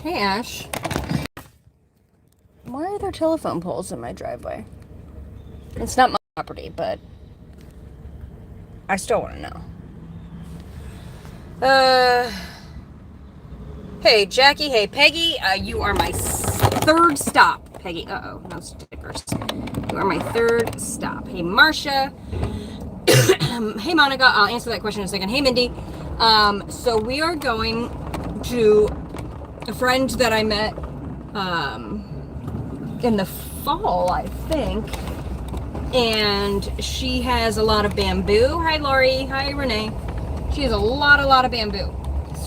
Hey, Ash. Why are there telephone poles in my driveway? It's not my property, but I still want to know. Hey, Jackie. Hey, Peggy. You are my third stop. Peggy. Uh-oh, no stickers. You are my third stop. Hey, Marcia. Hey, Monica. I'll answer that question in a second. Hey, Mindy. So we are going to a friend that I met in the fall, I think, and she has a lot of bamboo. Hi, Lori. Hi, Renee. She has a lot of bamboo.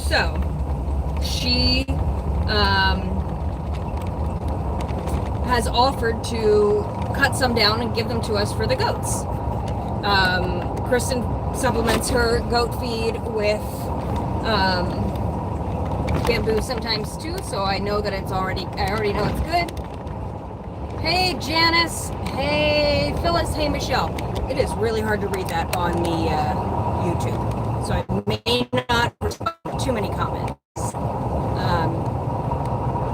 So she has offered to cut some down and give them to us for the goats. Kristen supplements her goat feed with bamboo sometimes too, so I know that I already know it's good. Hey, Janice. Hey, Phyllis. Hey, Michelle. It is really hard to read that on the YouTube, so I may not respond to too many comments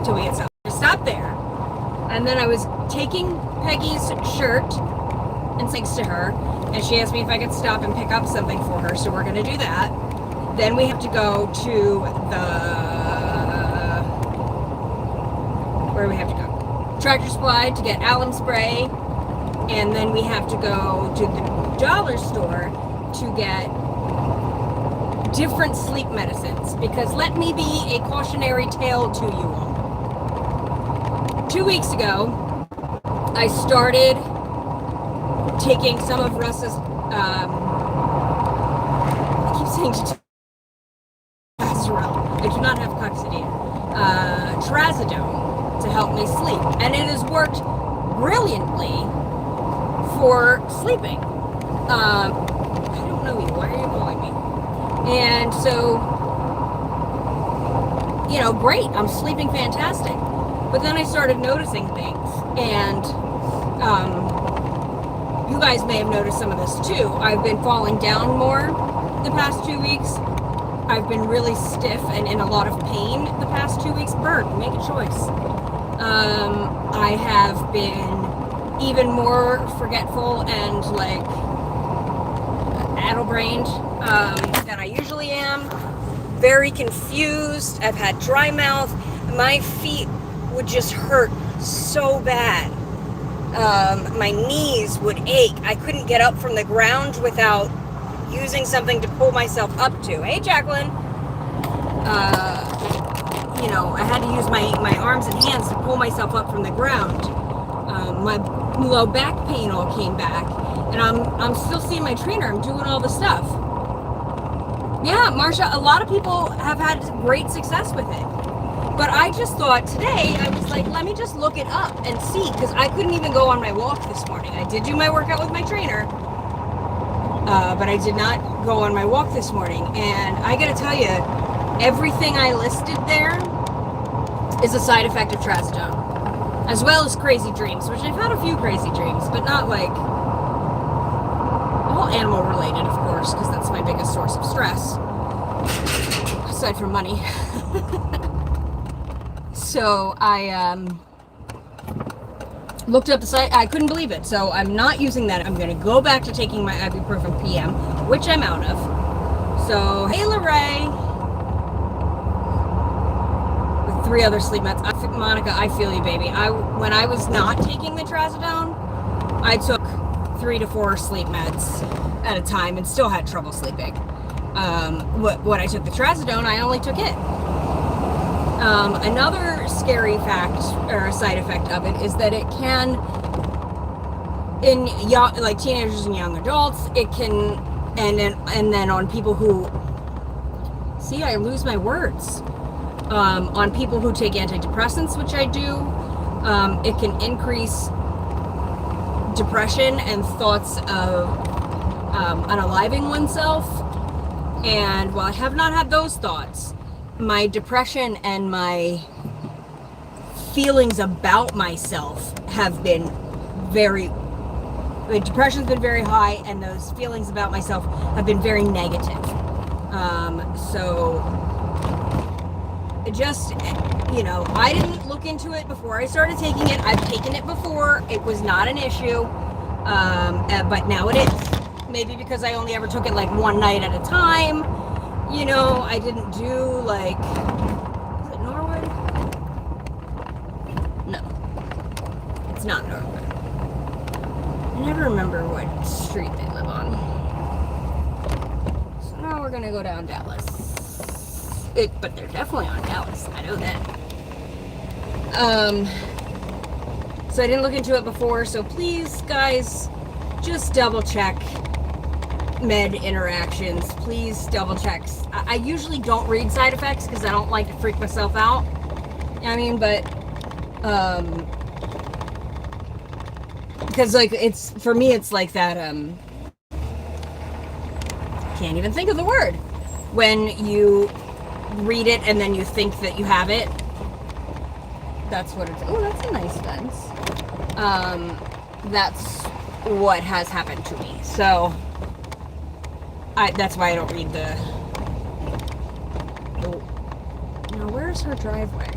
till we get stopped. Stop there. And then I was taking Peggy's shirt and thanks to her, and she asked me if I could stop and pick up something for her, so we're going to do that. Then we have to go to where do we have to go? Tractor Supply to get alum spray, and then we have to go to the dollar store to get different sleep medicines, because let me be a cautionary tale to you all. 2 weeks ago, I started taking some of Russ's, I keep saying testosterone. I do not have coccidia. Trazodone to help me sleep. And it has worked brilliantly for sleeping. I don't know you. Why are you calling me? And so, you know, great. I'm sleeping fantastic. But then I started noticing things. And you guys may have noticed some of this too. I've been falling down more the past 2 weeks. I've been really stiff and in a lot of pain the past 2 weeks. Bird, make a choice. I have been even more forgetful and like addle-brained than I usually am. Very confused. I've had dry mouth. My feet would just hurt so bad. My knees would ache. I couldn't get up from the ground without using something to pull myself up to. Hey, Jacqueline. You know, I had to use my arms and hands to pull myself up from the ground. My low back pain all came back, and I'm still seeing my trainer. I'm doing all the stuff. Yeah, Marcia, a lot of people have had great success with it. But I just thought today, I was like, let me just look it up and see, because I couldn't even go on my walk this morning. I did do my workout with my trainer, but I did not go on my walk this morning. And I gotta tell you, everything I listed there is a side effect of trazodone, as well as crazy dreams, which I've had a few crazy dreams, but not like all animal related, of course, because that's my biggest source of stress, aside from money. So I looked up the site. I couldn't believe it. So I'm not using that. I'm going to go back to taking my ibuprofen PM, which I'm out of. So, hey, Lorraine. With 3 other sleep meds. Monica, I feel you, baby. When I was not taking the trazodone, I took 3 to 4 sleep meds at a time and still had trouble sleeping. When I took the trazodone, I only took it. Another scary fact or side effect of it is that it can, in young, like teenagers and young adults, it can, and then on people who, see, I lose my words. On people who take antidepressants, which I do, it can increase depression and thoughts of unaliving oneself. And while I have not had those thoughts, my depression and my feelings about myself have been the depression's been very high, and those feelings about myself have been very negative. So just, you know, I didn't look into it before I started taking it. I've taken it before. It was not an issue. But now it is. Maybe because I only ever took it like one night at a time. You know, I didn't do like, is it Norwood? No, it's not Norwood. I never remember what street they live on. So now we're gonna go down Dallas. But they're definitely on Dallas. I know that. So I didn't look into it before. So please, guys, just double check med interactions. Please double check. I usually don't read side effects because I don't like to freak myself out. I mean, but because like it's for me, it's like that. Can't even think of the word when you read it and then you think that you have it. That's what it's. Oh, that's a nice fence. That's what has happened to me. So that's why I don't read the. Now, where's her driveway?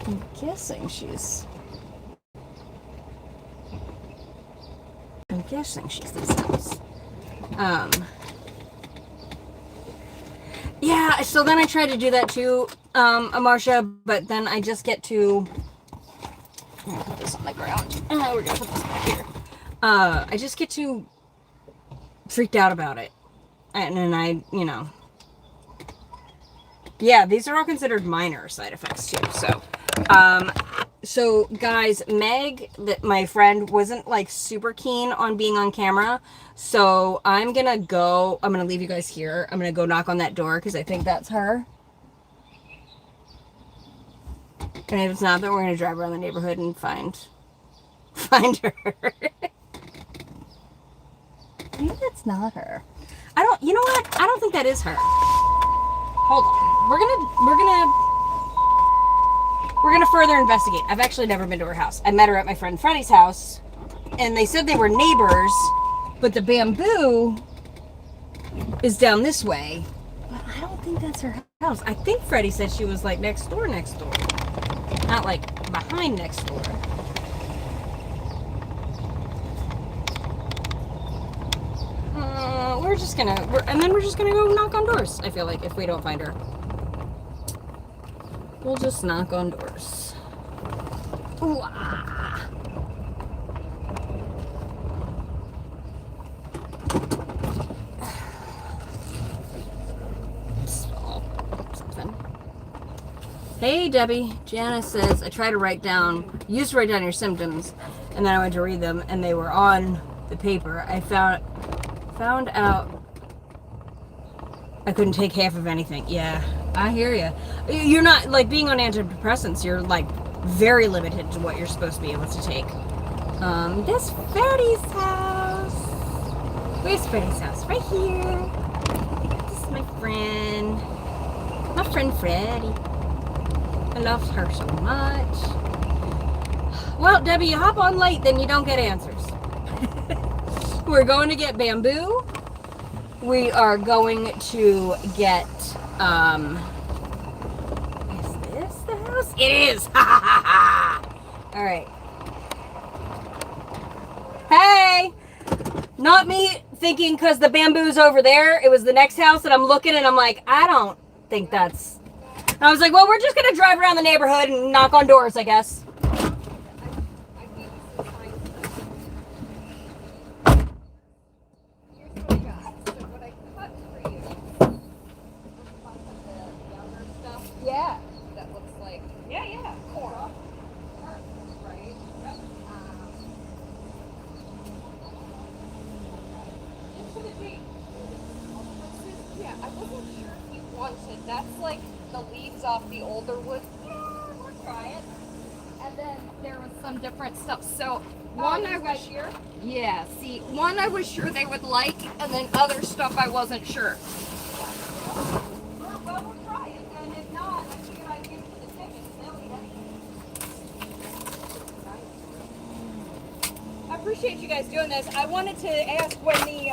I'm guessing she's. I'm guessing she's this house. Yeah, so then I tried to do that too, Marsha, but then I just get too. I'm gonna put this on the ground. We're gonna put this back here. I just get too freaked out about it. And then I, you know. Yeah, these are all considered minor side effects too, so. So guys, Meg, my friend, wasn't like super keen on being on camera. So I'm gonna leave you guys here. I'm gonna go knock on that door because I think that's her. And if it's not, then we're gonna drive around the neighborhood and find her. Maybe that's not her. You know what? I don't think that is her. Hold on. We're gonna further investigate. I've actually never been to her house. I met her at my friend Freddie's house, and they said they were neighbors, but the bamboo is down this way. But I don't think that's her house. I think Freddie said she was like next door. Not like behind next door. We're just gonna go knock on doors, I feel like, if we don't find her. We'll just knock on doors. Ooh, ah. Something. Hey, Debbie. Janice says, I used to write down your symptoms, and then I went to read them, and they were on the paper. I found out I couldn't take half of anything. Yeah, I hear you. You're not, like, being on antidepressants, you're, like, very limited to what you're supposed to be able to take. That's Freddie's house. Where's Freddie's house? Right here. This is my friend Freddie. I love her so much. Well, Debbie, you hop on late, then you don't get answers. We're going to get bamboo. We are going to get, is this the house? It is! Ha ha ha ha! Alright. Hey! Not me thinking because the bamboo's over there. It was the next house that I'm looking and I'm like, I don't think that's... And I was like, well, we're just going to drive around the neighborhood and knock on doors, I guess. Yeah. That looks like, yeah, corn. Right? Yeah, I wasn't sure if you wanted. That's like the leaves off the older wood. Yeah, we'll try it. And then there was some different stuff. So one I was sure. Yeah, see, one I was sure they would like, and then other stuff I wasn't sure. Well, we'll try it, and if not, I figured I'd give it to the chickens. They'll eat appreciate you guys doing this. I wanted to ask when the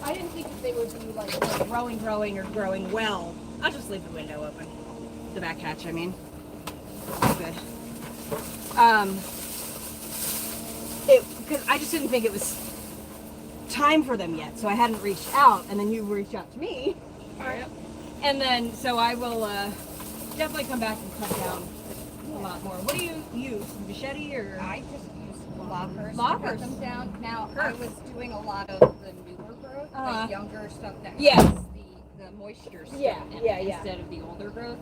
I didn't think that they would be like growing or growing well. I'll just leave the window open. The back hatch, I mean. Good. Because I just didn't think it was time for them yet, so I hadn't reached out, and then you reached out to me. Yep. And then, so I will definitely come back and cut down a lot more. What do you use? Machete or? I just use loppers to Loppers. cut them down. Now, I Perfect. was doing a lot of the newer growth, Uh-huh. the younger stuff that Yes. has the moisture still Yeah, in yeah, it yeah. instead of the older growth,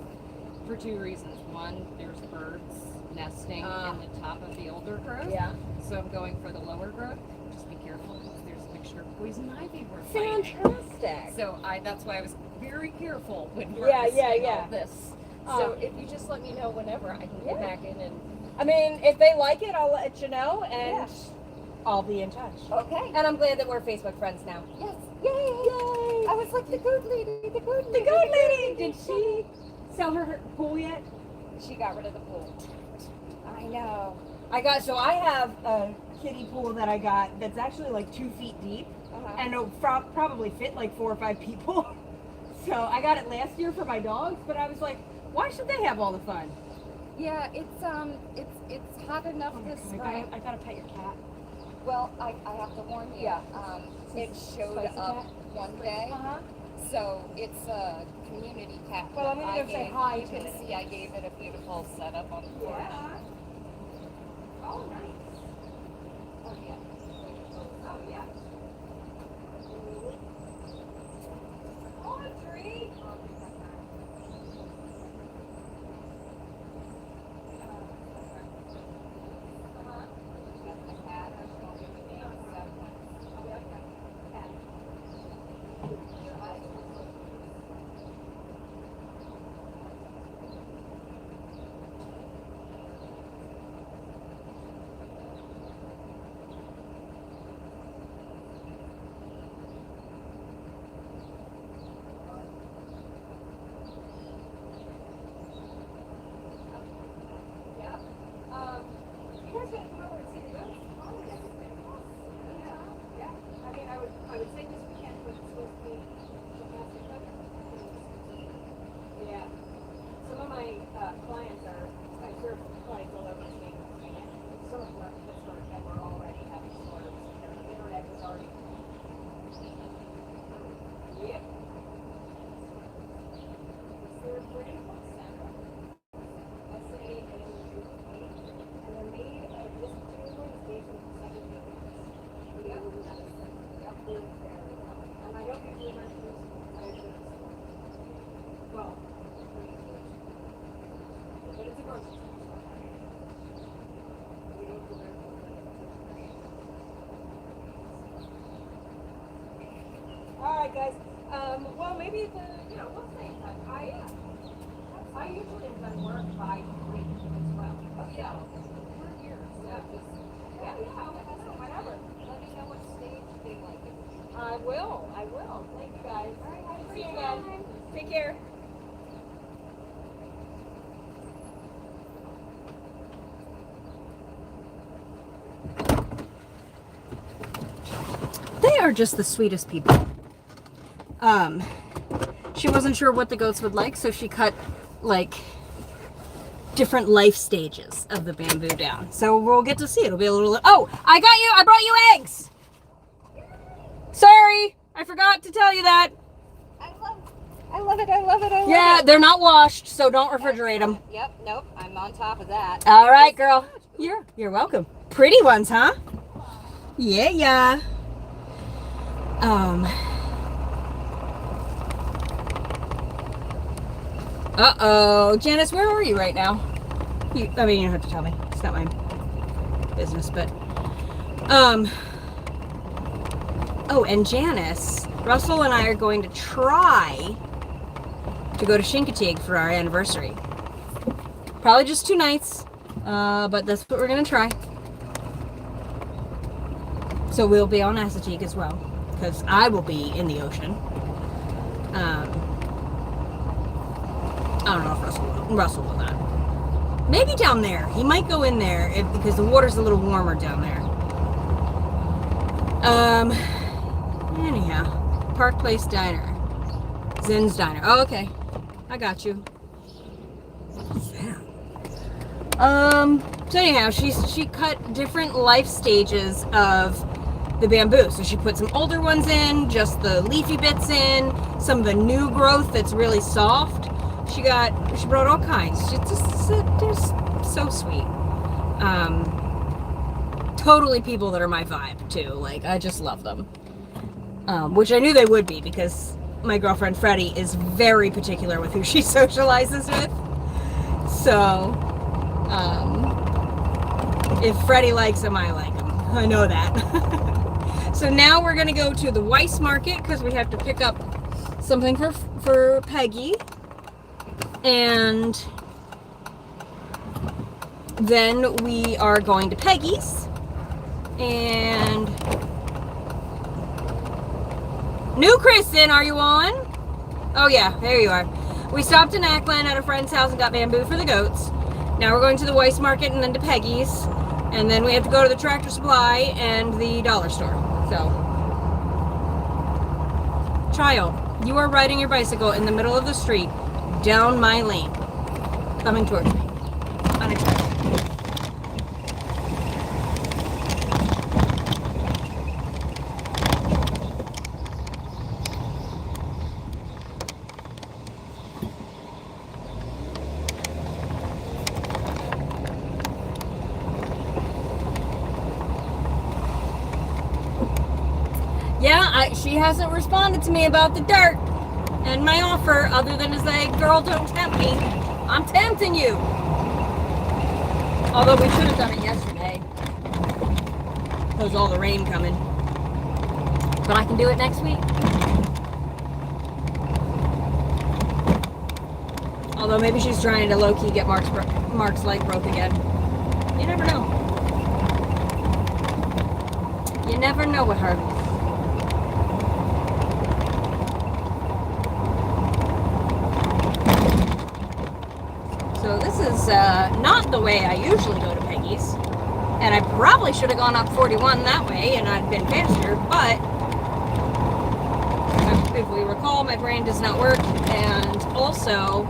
for two reasons. One, there's birds nesting in the top of the older growth. Yeah. So I'm going for the lower growth. Just be careful because there's a mixture of poison ivy we're fighting. Fantastic. So that's why I was very careful when Yeah, harvesting yeah. all this. So if you just let me know whenever, I can go back in and... I mean, if they like it, I'll let you know, and I'll be in touch. Okay. And I'm glad that we're Facebook friends now. Yes. Yay! I was like, the good lady, the good lady. The good lady! Did she sell her pool yet? She got rid of the pool. I know. I have a kiddie pool that I got that's actually like 2 feet deep, and it'll probably fit like 4 or 5 people. So I got it last year for my dogs, but I was like, why should they have all the fun? Yeah, it's hot enough this spring. I gotta pet your cat. Well, I have to warn you. Yeah. It showed Spicy up cat? one day. So it's a community cat. Well, I'm that gonna I go say gave- hi You to can it. see I gave it a beautiful setup on the porch. Oh, nice. Oh yeah. Oh, yeah. Oh, a tree. Got the cat. I won't give you names, You guys gotta come over and see the goats. Yeah. I mean, I would say this weekend, but it's supposed to be fantastic weather. Yeah. Some of my clients I serve clients all over the state. Some of them are in Pittsburgh and we're already having storms. Their internet was already. Yep. Is there a pretty close center? Let's say and they're made of this material is made from second and I don't usually rent this. Well, but it's a grocery store. We don't do that. All right, guys. Well, maybe we'll stay in touch. I usually am done work by 3 as well. Oh, yeah. We're here. So whenever. Let me know what stage they like it. I will. Thank you guys. All right, see you again. Take care. They are just the sweetest people. She wasn't sure what the goats would like, so she cut like different life stages of the bamboo down. So we'll get to see it. It'll be a little. Oh, I brought you eggs. Sorry, I forgot to tell you that. I love it. Yeah, they're not washed, so don't refrigerate them. Yep, nope, I'm on top of that. All right, girl. You're welcome. Pretty ones, huh? Yeah. Uh-oh. Janice, where are you right now? You don't have to tell me. It's not my business, but... Oh, and Janice, Russell and I are going to try to go to Chincoteague for our anniversary. Probably just 2 nights, but that's what we're going to try. So we'll be on Assateague as well, because I will be in the ocean. I don't know if Russell will not. Maybe down there. He might go in there because the water's a little warmer down there. Anyhow, Park Place Diner. Zen's Diner. Oh, okay. I got you. So anyhow, she cut different life stages of the bamboo. So she put some older ones in, just the leafy bits in, some of the new growth that's really soft. She brought all kinds. They're so sweet. Totally people that are my vibe too. Like, I just love them. Which I knew they would be because my girlfriend Freddie is very particular with who she socializes with. So, if Freddie likes them, I like them. I know that. So now we're gonna go to the Weiss Market because we have to pick up something for Peggy, and then we are going to Peggy's. And new Kristen, are you on? Oh yeah, there you are. We stopped in Ackland at a friend's house and got bamboo for the goats. Now we're going to the Weiss Market and then to Peggy's. And then we have to go to the Tractor Supply and the dollar store. So, child, you are riding your bicycle in the middle of the street, down my lane, coming towards me. Unexpected. Yeah, she hasn't responded to me about the dirt and my offer, other than to say, girl, don't tempt me. I'm tempting you. Although we should have done it yesterday. Because all the rain coming. But I can do it next week. Although maybe she's trying to low-key get Mark's leg broke again. You never know. You never know with her. So this is not the way I usually go to Peggy's. And I probably should have gone up 41 that way and I'd been faster, but if we recall, my brain does not work, and also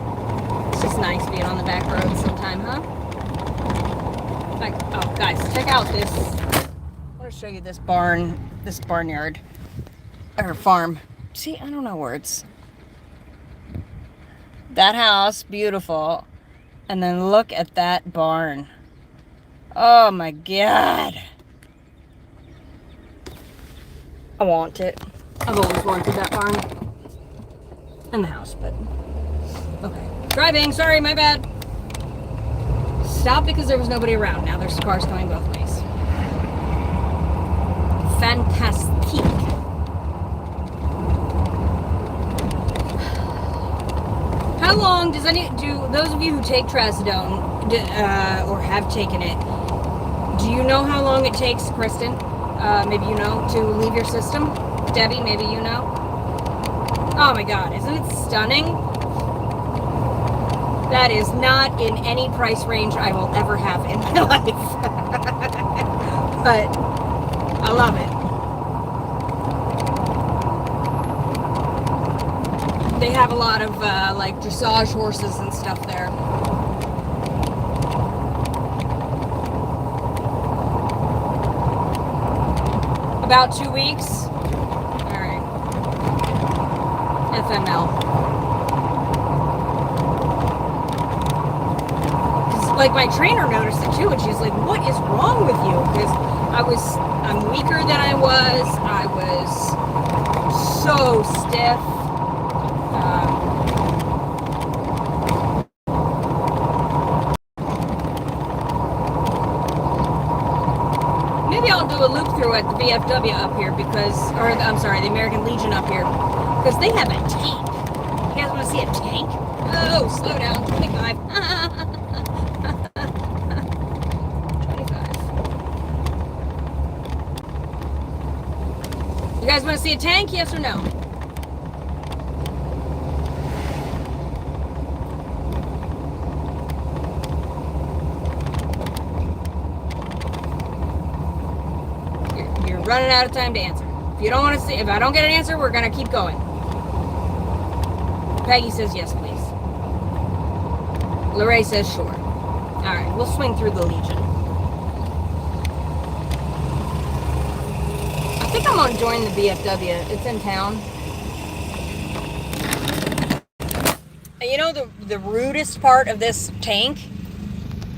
it's just nice being on the back road sometime, huh? Like, oh guys, check out this. I want to show you this barnyard or farm. See, I don't know words. That house, beautiful. And then look at that barn. Oh my God. I want it. I've always wanted that barn. And the house, but okay. Driving, sorry, my bad. Stop because there was nobody around. Now there's cars going both ways. Fantastique. How long does those of you who take trazodone or have taken it, do you know how long it takes, Kristen? Maybe you know, to leave your system? Debbie, maybe you know? Oh my God, isn't it stunning? That is not in any price range I will ever have in my life. But I love it. They have a lot of like dressage horses and stuff there. About 2 weeks. All right. FML. Like my trainer noticed it too, and she's like, "What is wrong with you?" Because I'm weaker than I was. I was so stiff. Maybe I'll do a loop through at the VFW up here the American Legion up here, because they have a tank. You guys want to see a tank? Oh, slow down, 25. 25. You guys want to see a tank? Yes or no? running out of time to answer. If you don't want to see, if I don't get an answer, we're gonna keep going. Peggy says yes, please. Lorraine says sure. All right, we'll swing through the Legion. I think I'm gonna join the VFW. It's in town. And you know the rudest part of this tank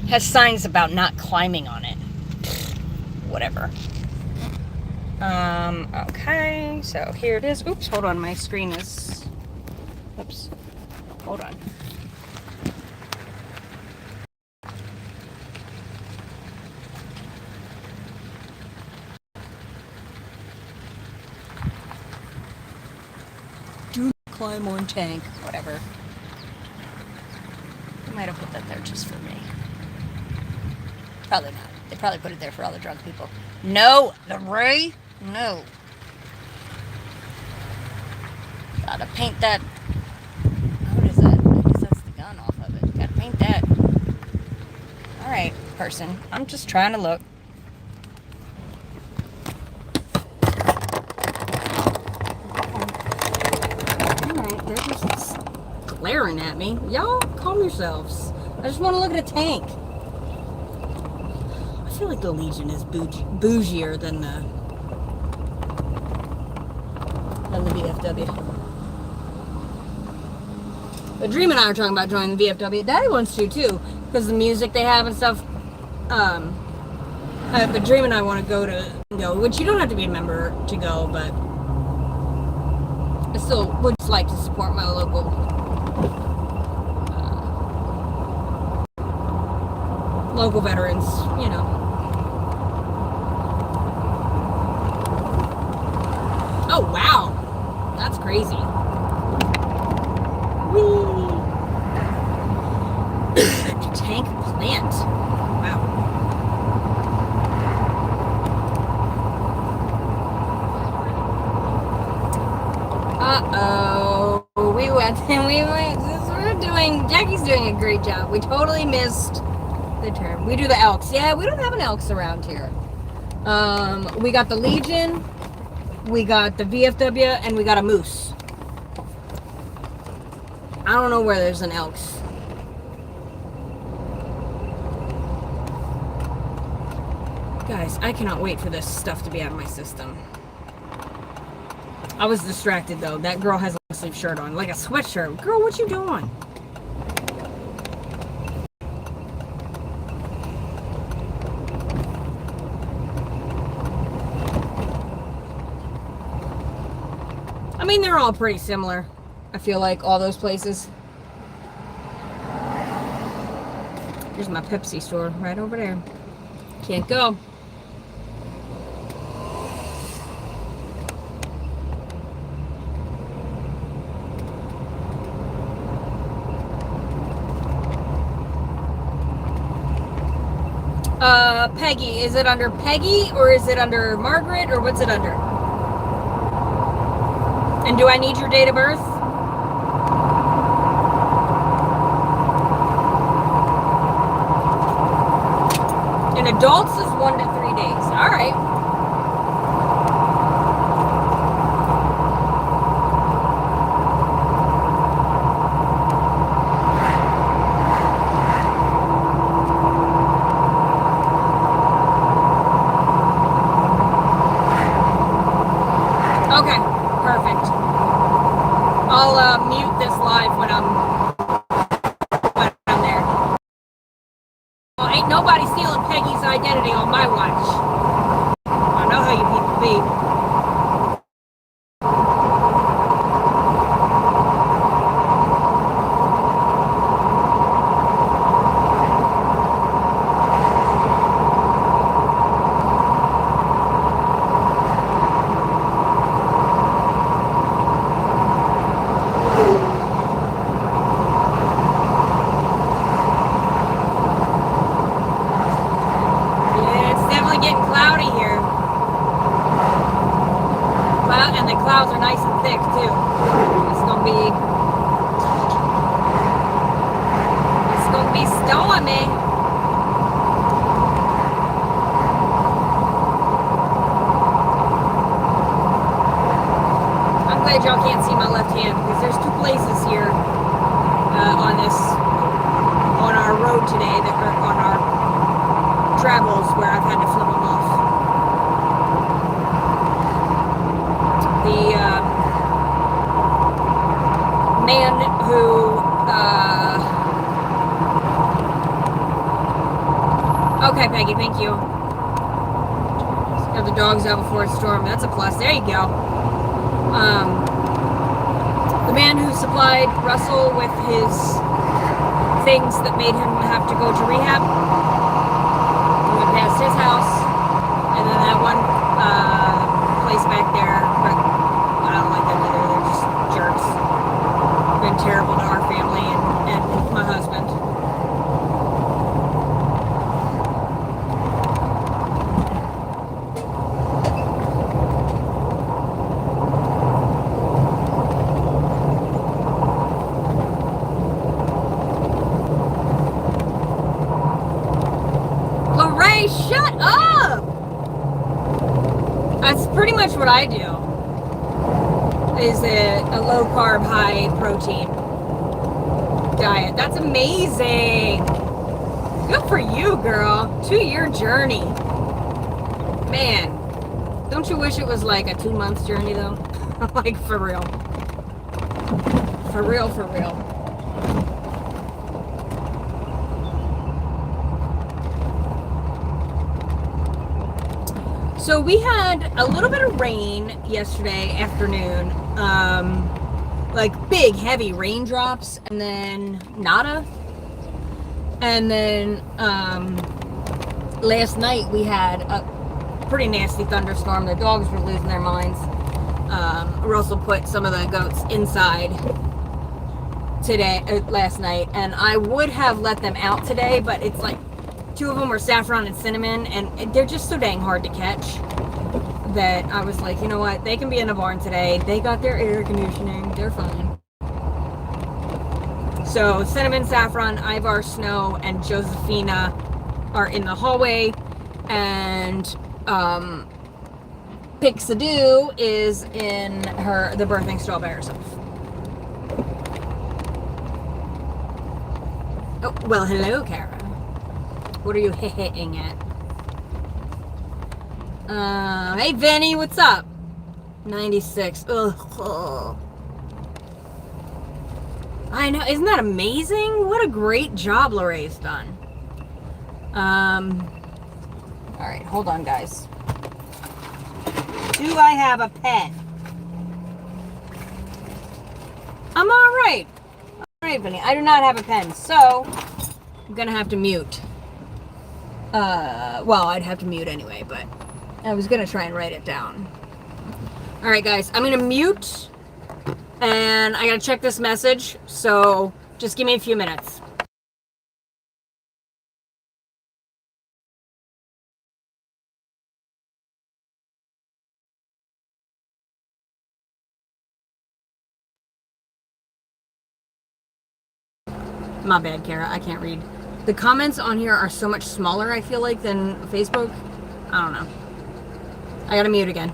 has signs about not climbing on it. Whatever. Okay, so here it is. Oops, hold on, my screen is... Oops. Hold on. Do not climb on tank. Whatever. I might have put that there just for me. Probably not. They probably put it there for all the drunk people. No! The Ray? No. Gotta paint that. What is that? I guess that's the gun off of it. Gotta paint that. Alright, person. I'm just trying to look. Alright, they're just glaring at me. Y'all, calm yourselves. I just want to look at a tank. I feel like the Legion is bougier than the VFW. But Dream and I are talking about joining the VFW. Daddy wants to too, because the music they have and stuff. But Dream and I want to go, which you don't have to be a member to go, but I still would just like to support my local veterans, you know. Oh wow, that's crazy. Whee! Tank plant. Wow. Uh-oh. We went. Jackie's doing a great job. We totally missed the term. We do the Elks. Yeah, we don't have an Elks around here. We got the Legion, we got the VFW, and we got a Moose. I don't know where there's an Elks. Guys, I cannot wait for this stuff to be out of my system. I was distracted though. That girl has a sleeve shirt on, like a sweatshirt. Girl, what you doing? I mean, they're all pretty similar. I feel like all those places. Here's my Pepsi store right over there. Can't go. Peggy. Is it under Peggy or is it under Margaret or what's it under? And do I need your date of birth? In adults is 1 to 3 days. All right. Okay, perfect. I'll mute this live when I'm there. Well, ain't nobody stealing Peggy's identity on my watch. I know how you people be. Clouds are nice and thick too. It's gonna be stormy. y'all can't see my left hand because there's two places here on our road today that are on our travels where I've had to flip them off. The man who okay, Peggy, thank you. Got the dogs out before a storm. That's a plus. There you go. The man who supplied Russell with his things that made him have to go to rehab. We went past his house, and then that one place back there. But I don't like them either. They're just jerks. Been terrible to our family and my husband. Shut up! That's pretty much what I do. Is a low carb, high protein diet. That's amazing. Good for you, girl. 2-year journey. Man, don't you wish it was like a 2-month journey though? Like for real. For real, for real. So we had a little bit of rain yesterday afternoon, like big heavy raindrops, and then nada. And then last night we had a pretty nasty thunderstorm. The dogs were losing their minds. Russell put some of the goats inside last night, and I would have let them out today, but it's like 2 of them were saffron and cinnamon, and they're just so dang hard to catch that I was like, you know what, they can be in the barn today. They got their air conditioning. They're fine. So cinnamon, saffron, Ivar, Snow, and Josephina are in the hallway, and Pixadoo is in the birthing stall by herself. Oh, well, hello, Kara. What are you hitting at? Hey, Vinny, what's up? 96. Ugh. I know, isn't that amazing? What a great job Lorraine's done. Alright, hold on, guys. Do I have a pen? I'm alright. Alright, Vinny, I do not have a pen, so I'm gonna have to mute. Well, I'd have to mute anyway, but I was gonna try and write it down. Alright, guys, I'm gonna mute, and I gotta check this message, so just give me a few minutes. My bad, Kara, I can't read. The comments on here are so much smaller, I feel like, than Facebook. I don't know. I gotta mute again.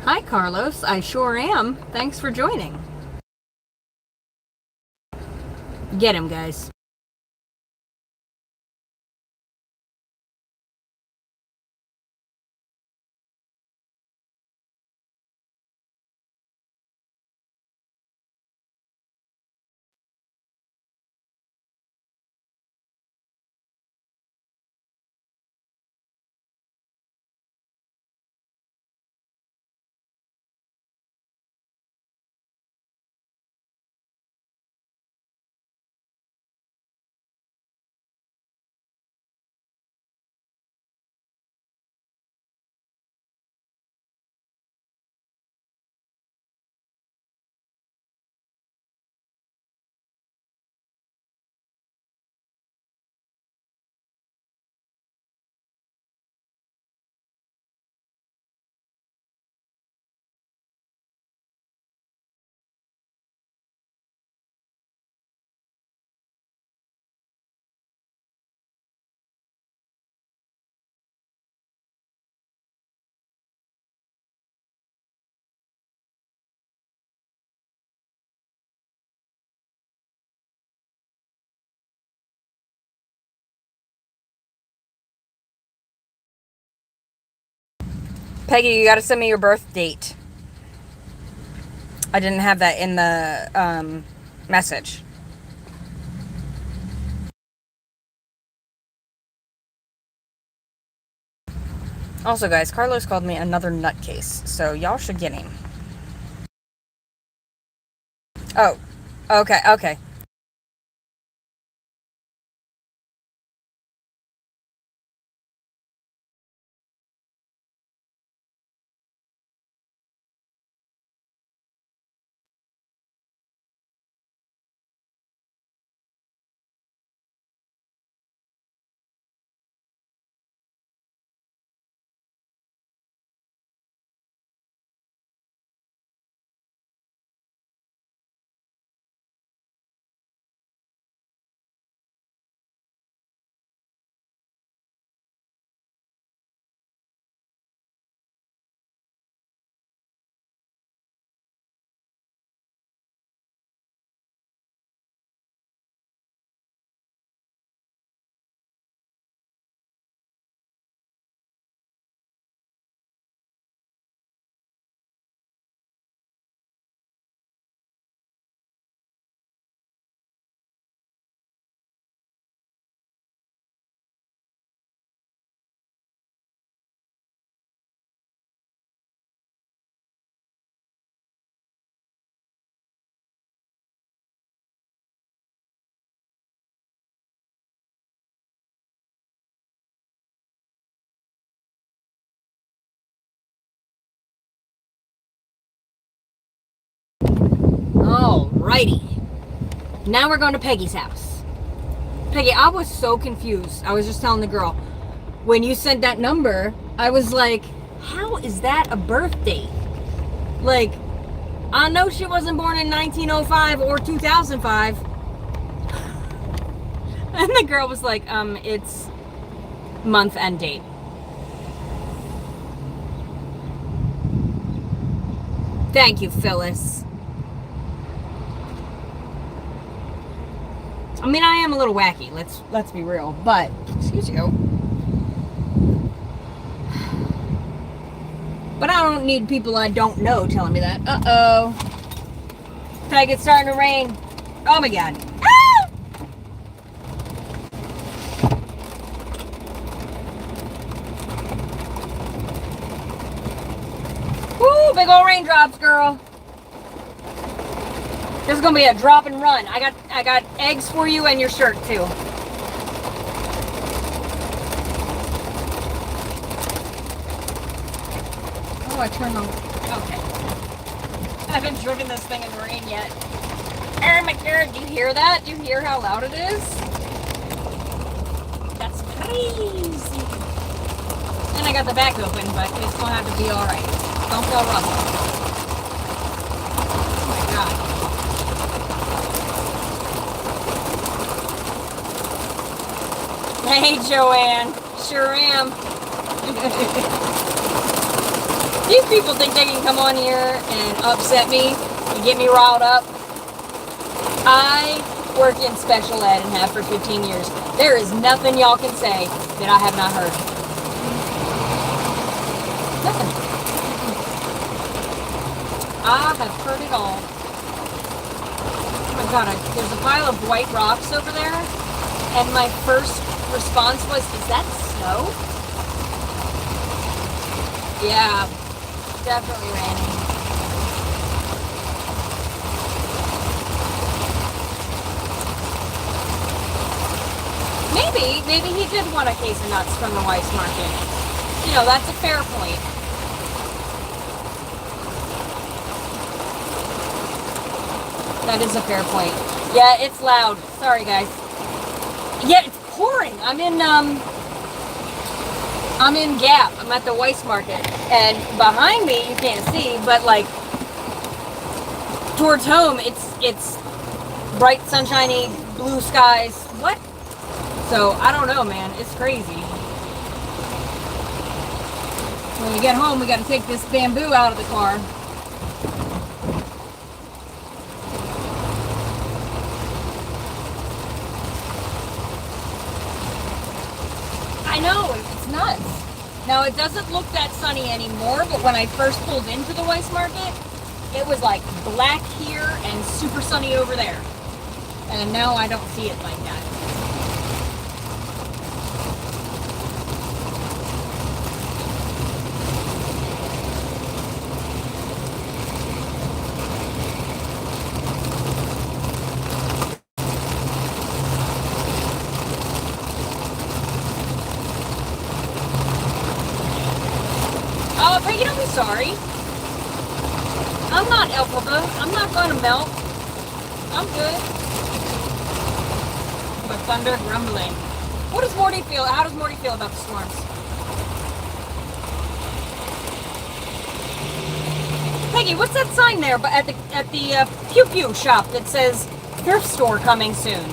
Hi, Carlos. I sure am. Thanks for joining. Get him, guys. Peggy, you gotta send me your birth date. I didn't have that in the message. Also, guys, Carlos called me another nutcase, so y'all should get him. Oh, okay, okay. Alrighty. Now we're going to Peggy's house. Peggy, I was so confused. I was just telling the girl, when you sent that number, I was like, how is that a birthday? Like, I know she wasn't born in 1905 or 2005. And the girl was like, it's month and date. Thank you, Phyllis. I mean, I am a little wacky. Let's be real. But excuse you. But I don't need people I don't know telling me that. Uh-oh. Peg, it's starting to rain. Oh my god. Ah! Woo, big old raindrops, girl. This is gonna be a drop and run. I got eggs for you and your shirt too. Oh, I turned on. Okay. I haven't driven this thing in the rain yet. Aaron McGarrett, do you hear that? Do you hear how loud it is? That's crazy. And I got the back open, but it's gonna have to be alright. Don't feel rustled. Oh my god. Hey, Joanne. Sure am. These people think they can come on here and upset me and get me riled up. I work in special ed and have for 15 years. There is nothing y'all can say that I have not heard. Nothing. I have heard it all. Oh my god, there's a pile of white rocks over there, and my first response was, is that snow? Yeah, definitely raining. Maybe he did want a case of nuts from the Weiss Market. You know, that's a fair point. That is a fair point. Yeah, it's loud. Sorry, guys. Yeah, it's pouring. I'm in Gap. I'm at the Weiss Market, and behind me you can't see, but like towards home, it's bright, sunshiny, blue skies. What? So I don't know, man. It's crazy. When we get home, we got to take this bamboo out of the car. I know, it's nuts. Now, it doesn't look that sunny anymore, but when I first pulled into the Weiss Market, it was like black here and super sunny over there. And now I don't see it like that. Oh, Peggy, don't be sorry. I'm not Elphaba. I'm not going to melt. I'm good. But thunder grumbling. What does Morty feel? How does Morty feel about the storms? Peggy, what's that sign there? But at the Pew Pew shop that says thrift store coming soon.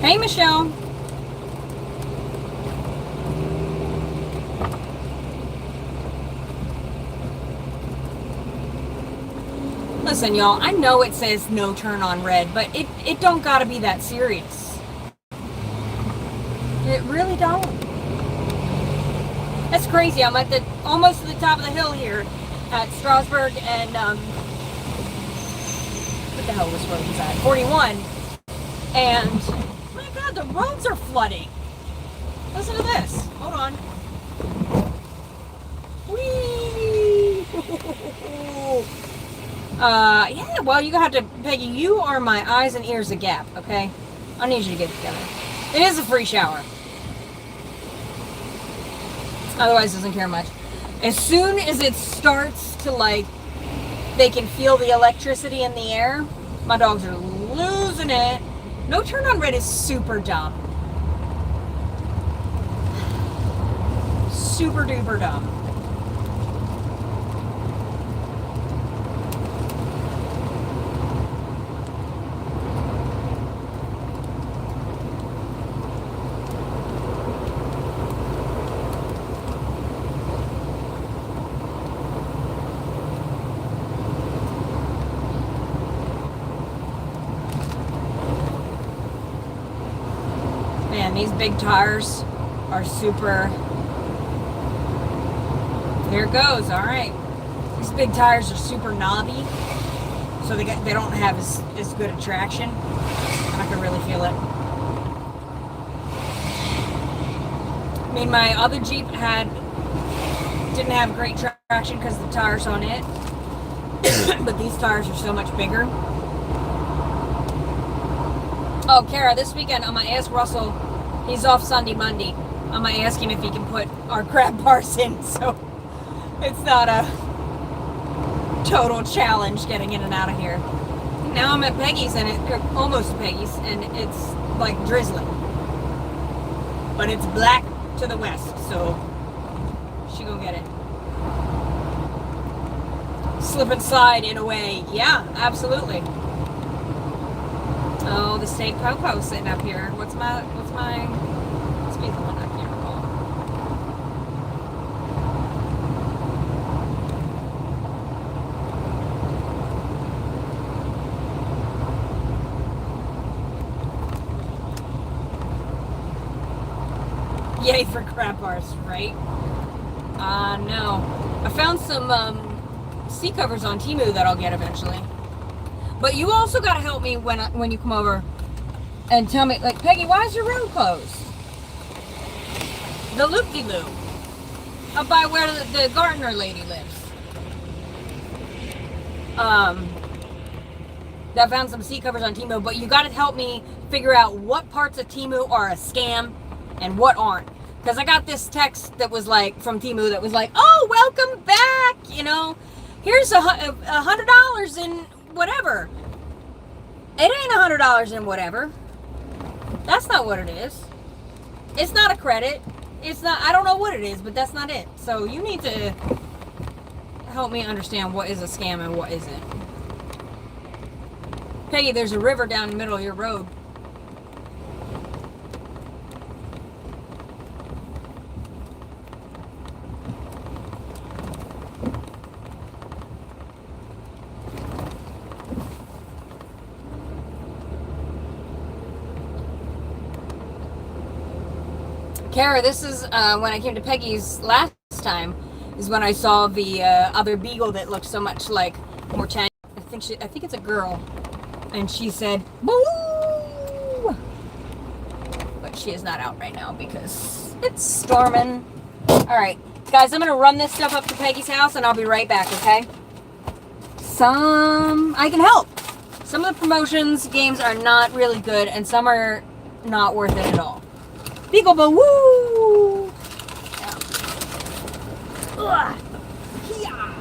Hey, Michelle. Listen, y'all, I know it says no turn on red, but it don't gotta be that serious. It really don't. That's crazy. I'm at almost to the top of the hill here at Strasbourg and what the hell was road was that? 41. And my God, the roads are flooding. Listen to this. Hold on. Whee! Yeah, well, you have to, Peggy, you are my eyes and ears a gap, okay? I need you to get it together. It is a free shower. Otherwise, doesn't care much. As soon as it starts to, like, they can feel the electricity in the air, my dogs are losing it. No turn on red is super dumb. Super duper dumb. These big tires are super. Here it goes. All right. These big tires are super knobby, so they don't have as good a traction. I can really feel it. I mean, my other Jeep didn't have great traction because of the tires on it, but these tires are so much bigger. Oh, Kara, this weekend I'm gonna ask Russell. He's off Sunday, Monday. I'm going to ask him if he can put our crab bars in, so it's not a total challenge getting in and out of here. Now I'm at Peggy's, almost Peggy's, and it's like drizzling. But it's black to the west, so she gonna get it. Slip and slide in a way. Yeah, absolutely. Oh, the steak popo sitting up here. What's my be the one I can't recall. Yay for crab bars, right? No. I found some seat covers on Temu that I'll get eventually. But you also got to help me when you come over and tell me, like, Peggy, why is your road closed? The loop-de-loop. Up by where the gardener lady lives. I found some seat covers on Temu, but you got to help me figure out what parts of Temu are a scam and what aren't. Because I got this text that was like, from Temu that was like, oh, welcome back, you know. Here's $100 in whatever. It ain't $100 in whatever. That's not what it is. It's not a credit. It's not, I don't know what it is, but that's not it. So you need to help me understand what is a scam and what isn't. Peggy, there's a river down the middle of your road. Kara, this is when I came to Peggy's last time, is when I saw the other beagle that looked so much like Morchang. I think it's a girl, and she said boo, but she is not out right now because it's storming. All right, guys, I'm gonna run this stuff up to Peggy's house, and I'll be right back. Okay? I can help. Some of the promotions games are not really good, and some are not worth it at all. Beagle boo, woo! Yeah. Ugh. Yeah.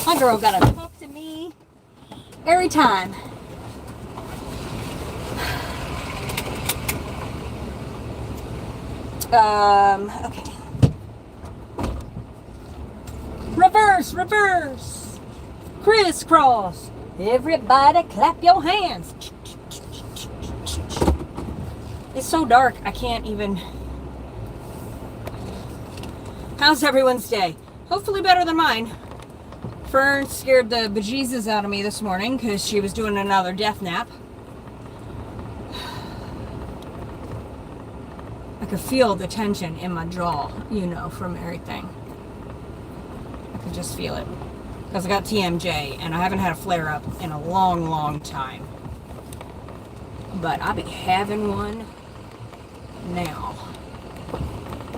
My girl gotta talk to me every time. Okay. Reverse, reverse. Crisscross. Everybody clap your hands. It's so dark, I can't even. How's everyone's day? Hopefully better than mine. Fern scared the bejesus out of me this morning because she was doing another death nap. I could feel the tension in my jaw, you know, from everything. I could just feel it. Because I got TMJ and I haven't had a flare-up in a long, long time. But I'll be having one now.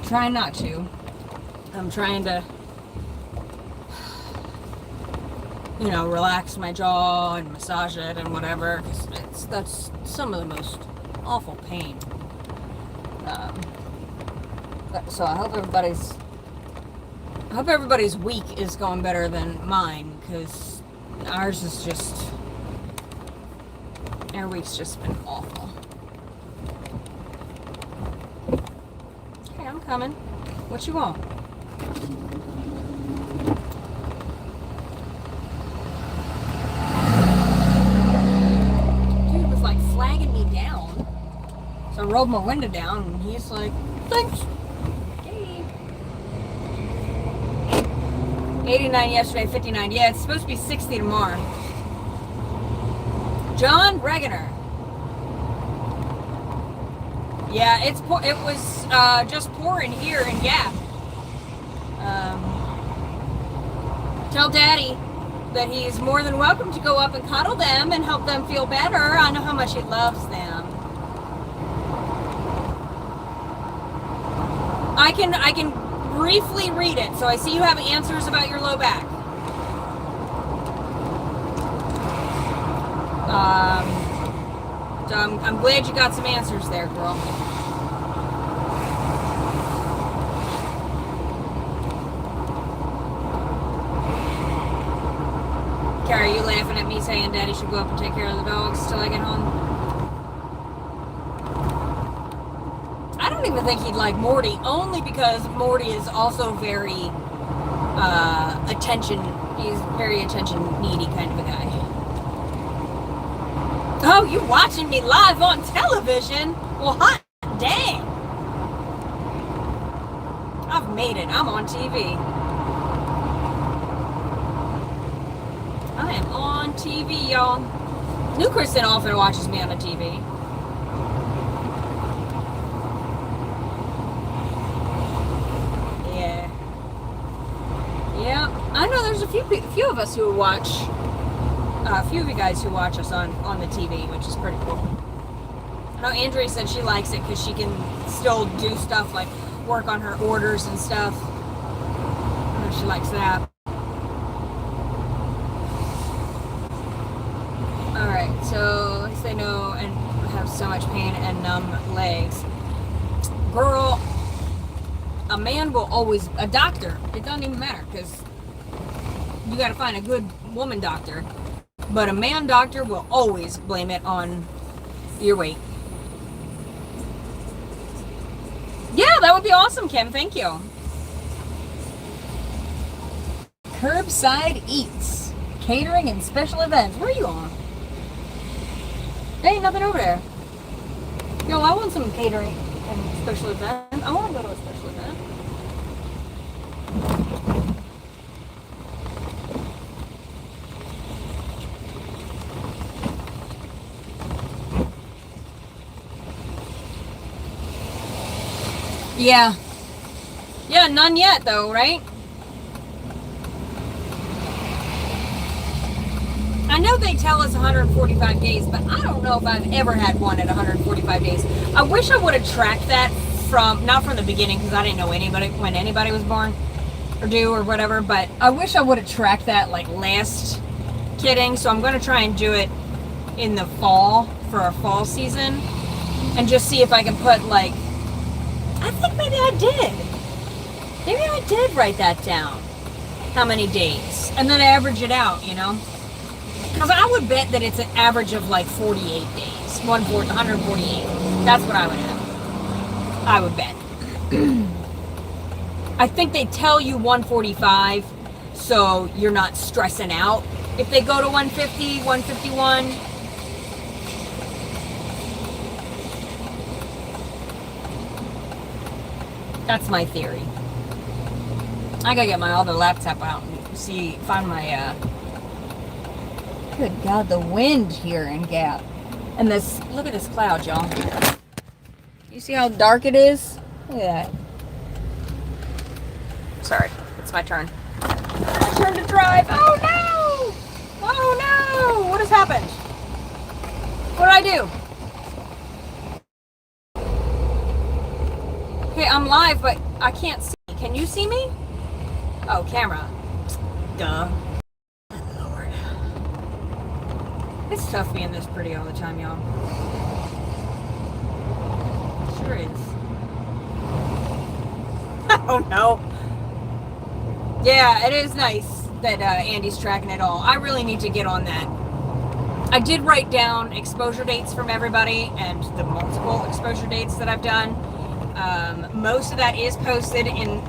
Trying not to. I'm trying to, you know, relax my jaw and massage it and whatever. Cause that's some of the most awful pain. So I hope everybody's week is going better than mine, because ours is just, our week's just been awful. Okay, I'm coming. What you want? Dude was like flagging me down. So I rolled my window down and he's like, thanks. Hey. 89 yesterday, 59. Yeah, it's supposed to be 60 tomorrow. John Regener. Yeah, it was just pouring here in Gap. Tell Daddy that he's more than welcome to go up and cuddle them and help them feel better. I know how much he loves them. I can briefly read it. So I see you have answers about your low back. So I'm glad you got some answers there, girl. Carrie, are you laughing at me saying Daddy should go up and take care of the dogs till I get home? I don't even think he'd like Morty, only because Morty is also very he's very attention needy kind of a guy. Oh, you watching me live on television? Well, hot dang. I've made it. I'm on TV. I am on TV, y'all. New Kristen often watches me on the TV. Yeah. Yeah. I know there's a few of us who watch, a few of you guys who watch us on the TV, which is pretty cool. I know Andrea said she likes it because she can still do stuff like work on her orders and stuff. I know she likes that. Alright, so at least they know and have so much pain and numb legs. Girl, a man will always, a doctor, it doesn't even matter because you gotta find a good woman doctor. But a man doctor will always blame it on your weight. Yeah, that would be awesome, Kim. Thank you. Curbside Eats. Catering and special events. Where are you on? There ain't nothing over there. Yo, I want some catering and special events. I want to go to a special event. Yeah. Yeah, none yet though, right? I know they tell us 145 days, but I don't know if I've ever had one at 145 days. I wish I would have tracked that from, not from the beginning, because I didn't know anybody, when anybody was born, or due, or whatever, but I wish I would have tracked that, like, last kidding, so I'm going to try and do it in the fall, for our fall season, and just see if I can put, like, I think maybe I did. Maybe I did write that down, how many days, and then average it out, you know? Because I would bet that it's an average of like 48 days. 148. That's what I would have. I would bet. I think they tell you 145 so you're not stressing out if they go to 150, 151. That's my theory. I gotta get my other laptop out and find my, good God, the wind here in Gap. And look at this cloud, y'all. You see how dark it is? Look at that. Sorry, it's my turn. My turn to drive. Oh no! Oh no! What has happened? What did I do? Okay, I'm live, but I can't see. Can you see me? Oh, camera. Duh. Lord. It's tough being this pretty all the time, y'all. Sure is. Oh no. Yeah, it is nice that Andy's tracking it all. I really need to get on that. I did write down exposure dates from everybody and the multiple exposure dates that I've done. Most of that is posted in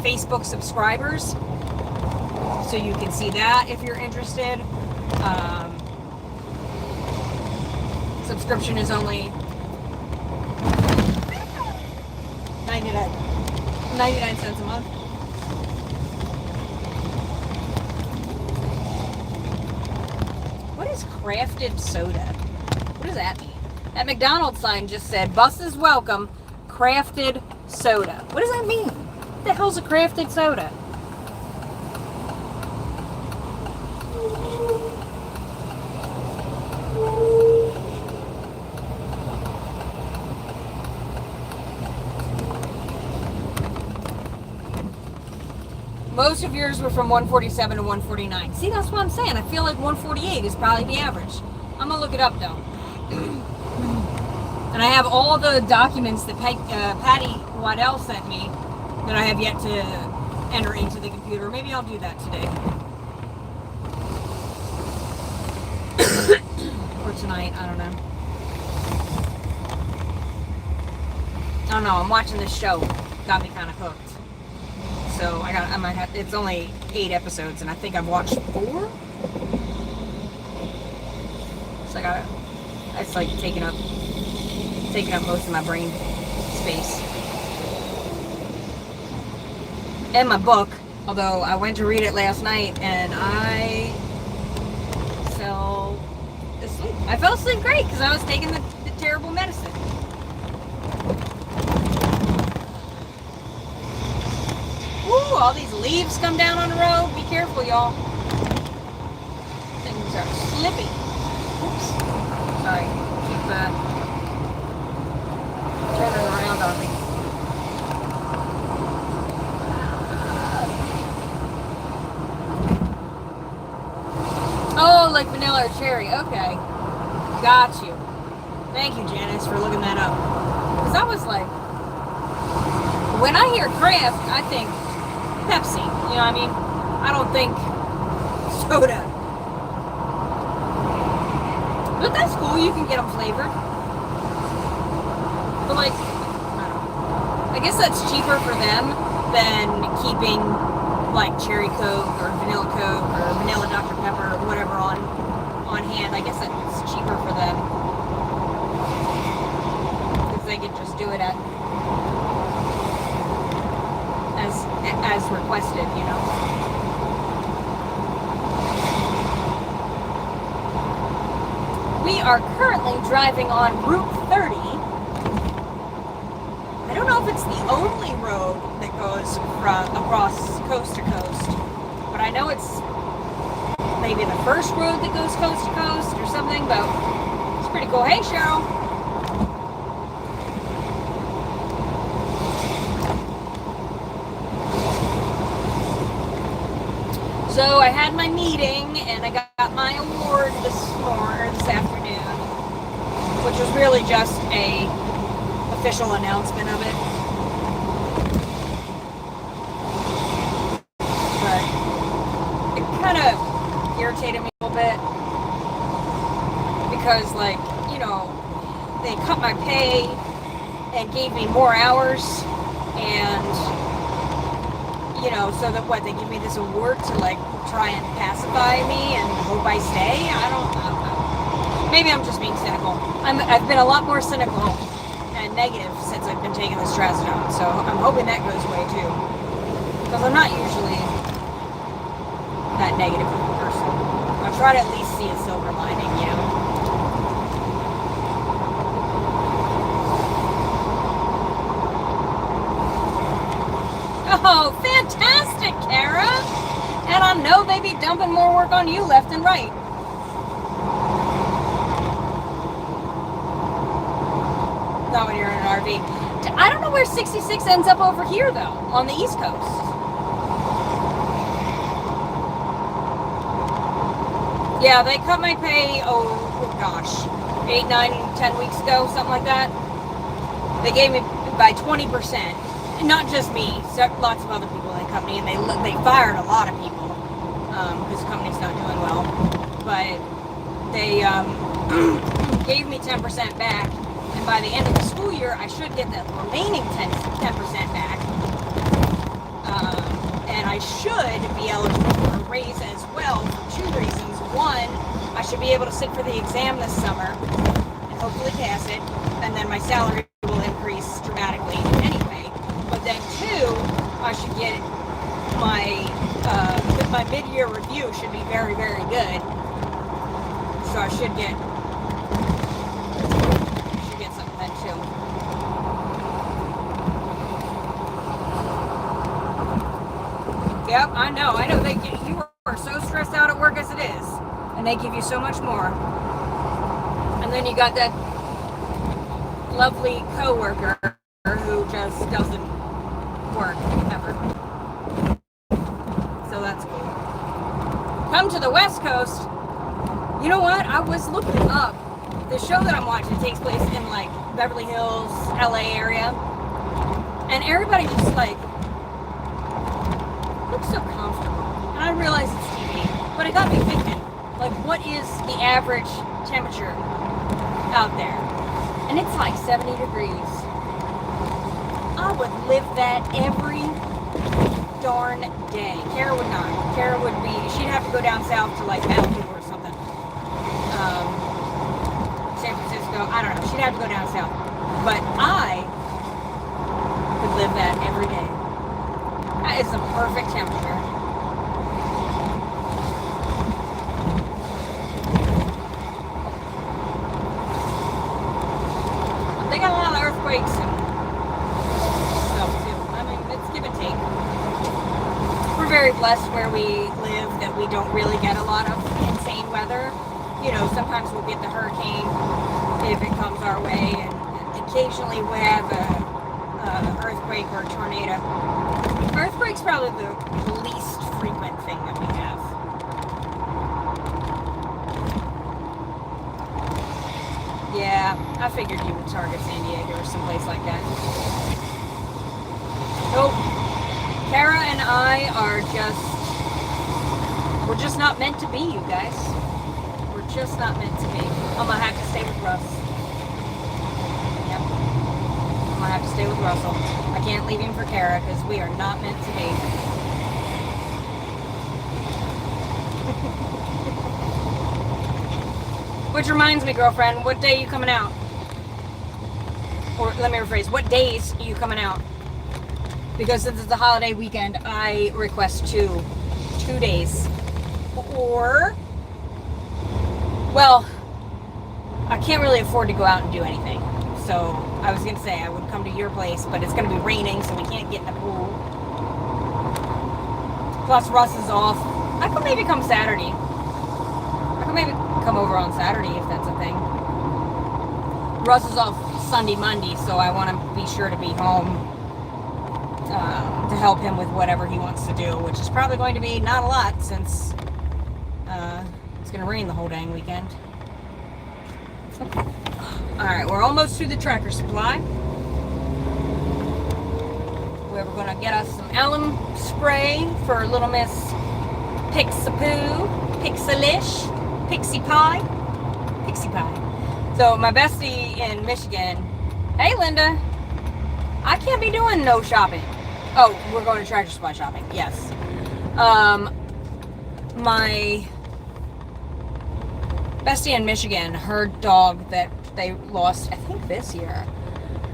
Facebook subscribers, so you can see that if you're interested. Subscription is only 99 cents a month. What is crafted soda? What does that mean? That McDonald's sign just said, buses welcome, crafted soda. What does that mean? What the hell's a crafted soda? Most of yours were from 147 to 149. See, that's what I'm saying. I feel like 148 is probably the average. I'm gonna look it up though. And I have all the documents that Patty Waddell sent me that I have yet to enter into the computer. Maybe I'll do that today. Or tonight, I don't know. I don't know, I'm watching this show. Got me kind of hooked. So I might have, it's only 8 episodes and I think I've watched 4. So it's like taking up most of my brain space. And my book, although I went to read it last night and I fell asleep. I fell asleep great because I was taking the terrible medicine. Ooh, all these leaves come down on the road. Be careful, y'all. Things are slippy. Oops. Sorry. Keep turning around on me. Oh, like vanilla or cherry. Okay. Got you. Thank you, Janice, for looking that up. Because I was like, when I hear craft, I think Pepsi. You know what I mean? I don't think soda. But that's cool. You can get them flavored. But like, I don't know. I guess that's cheaper for them than keeping like cherry Coke or vanilla Dr. Pepper or whatever on hand. I guess it's cheaper for them because they can just do it as requested, you know. We are currently driving on Route 30. I don't know if it's the only road that goes across coast to coast, but I know it's maybe the first road that goes coast to coast or something, but it's pretty cool. Hey, Cheryl. So I had my meeting and I got my award this afternoon, which was really just a official announcement of it. But it kind of irritated me a little bit because, like, you know, they cut my pay and gave me more hours, and you know, so that what, they give me this award to like try and pacify me and hope I stay? I don't know. Maybe I'm just being cynical. I've been a lot more cynical and negative since I've been taking this trazodone, so I'm hoping that goes away too. Because I'm not usually that negative of a person. I try to at least see a silver lining, you know. Oh, fantastic, Kara! And I know they be dumping more work on you left and right. Not when you're in an RV. I don't know where 66 ends up over here, though, on the East Coast. Yeah, they cut my pay, oh gosh, 8, 9, 10 weeks ago, something like that. They gave me by 20%. Not just me, lots of other people in the company, and they fired a lot of people because the company's not doing well. But they gave me 10% back, and by the end of the school year, I should get the remaining 10% back. And I should be eligible for a raise as well for 2 reasons. One, I should be able to sit for the exam this summer and hopefully pass it, and then my salary will increase dramatically anyway. But then 2, I should get my mid-year review should be very, very good. So I should get something then too. Yep, I know. You are so stressed out at work as it is, and they give you so much more. And then you got that lovely coworker who just doesn't work ever. So that's cool. Come to the West Coast. You know what? I was looking up. The show that I'm watching takes place in like Beverly Hills, LA area. And everybody just like looks so comfortable. And I realize it's TV, but it got me thinking, like, what is the average temperature out there? And it's like 70 degrees. I would live that every darn day. Kara would not. Kara would be, she'd have to go down south to like Malibu or something. San Francisco, I don't know. She'd have to go down south. But I could live that every day. That is the perfect temperature. They got a lot of earthquakes and stuff too. I mean, it's give and take. We're very blessed where we live that we don't really get a lot of insane weather. You know, sometimes we'll get the hurricane if it comes our way, and occasionally we'll have a earthquake or a tornado. Earthquake's probably the least frequent thing that we have. Yeah, I figured you would target San Diego or someplace like that. Nope. Kara and I we're just not meant to be, you guys. We're just not meant to be. I'm gonna have to stay with Russ. Yep. I'm gonna have to stay with Russell. I can't leave him for Kara because we are not meant to be. Which reminds me, girlfriend, what day are you coming out? Or let me rephrase, what days are you coming out? Because since it's a holiday weekend, I request two days. Or, well, I can't really afford to go out and do anything. So I was gonna say I would come to your place, but it's gonna be raining, so we can't get in the pool. Plus Russ is off. I could maybe come Saturday. I could maybe come over on Saturday if that's a thing. Russ is off Sunday, Monday, so I want to be sure to be home to help him with whatever he wants to do, which is probably going to be not a lot since it's going to rain the whole dang weekend. Alright, we're almost to the Tractor Supply. We're going to get us some alum spray for Little Miss Pixapoo, Pixelish, Pixie Pie. So my bestie in Michigan, hey Linda, I can't be doing no shopping. Oh, we're going to Tractor Supply shopping. Yes. My bestie in Michigan, her dog that they lost, I think this year.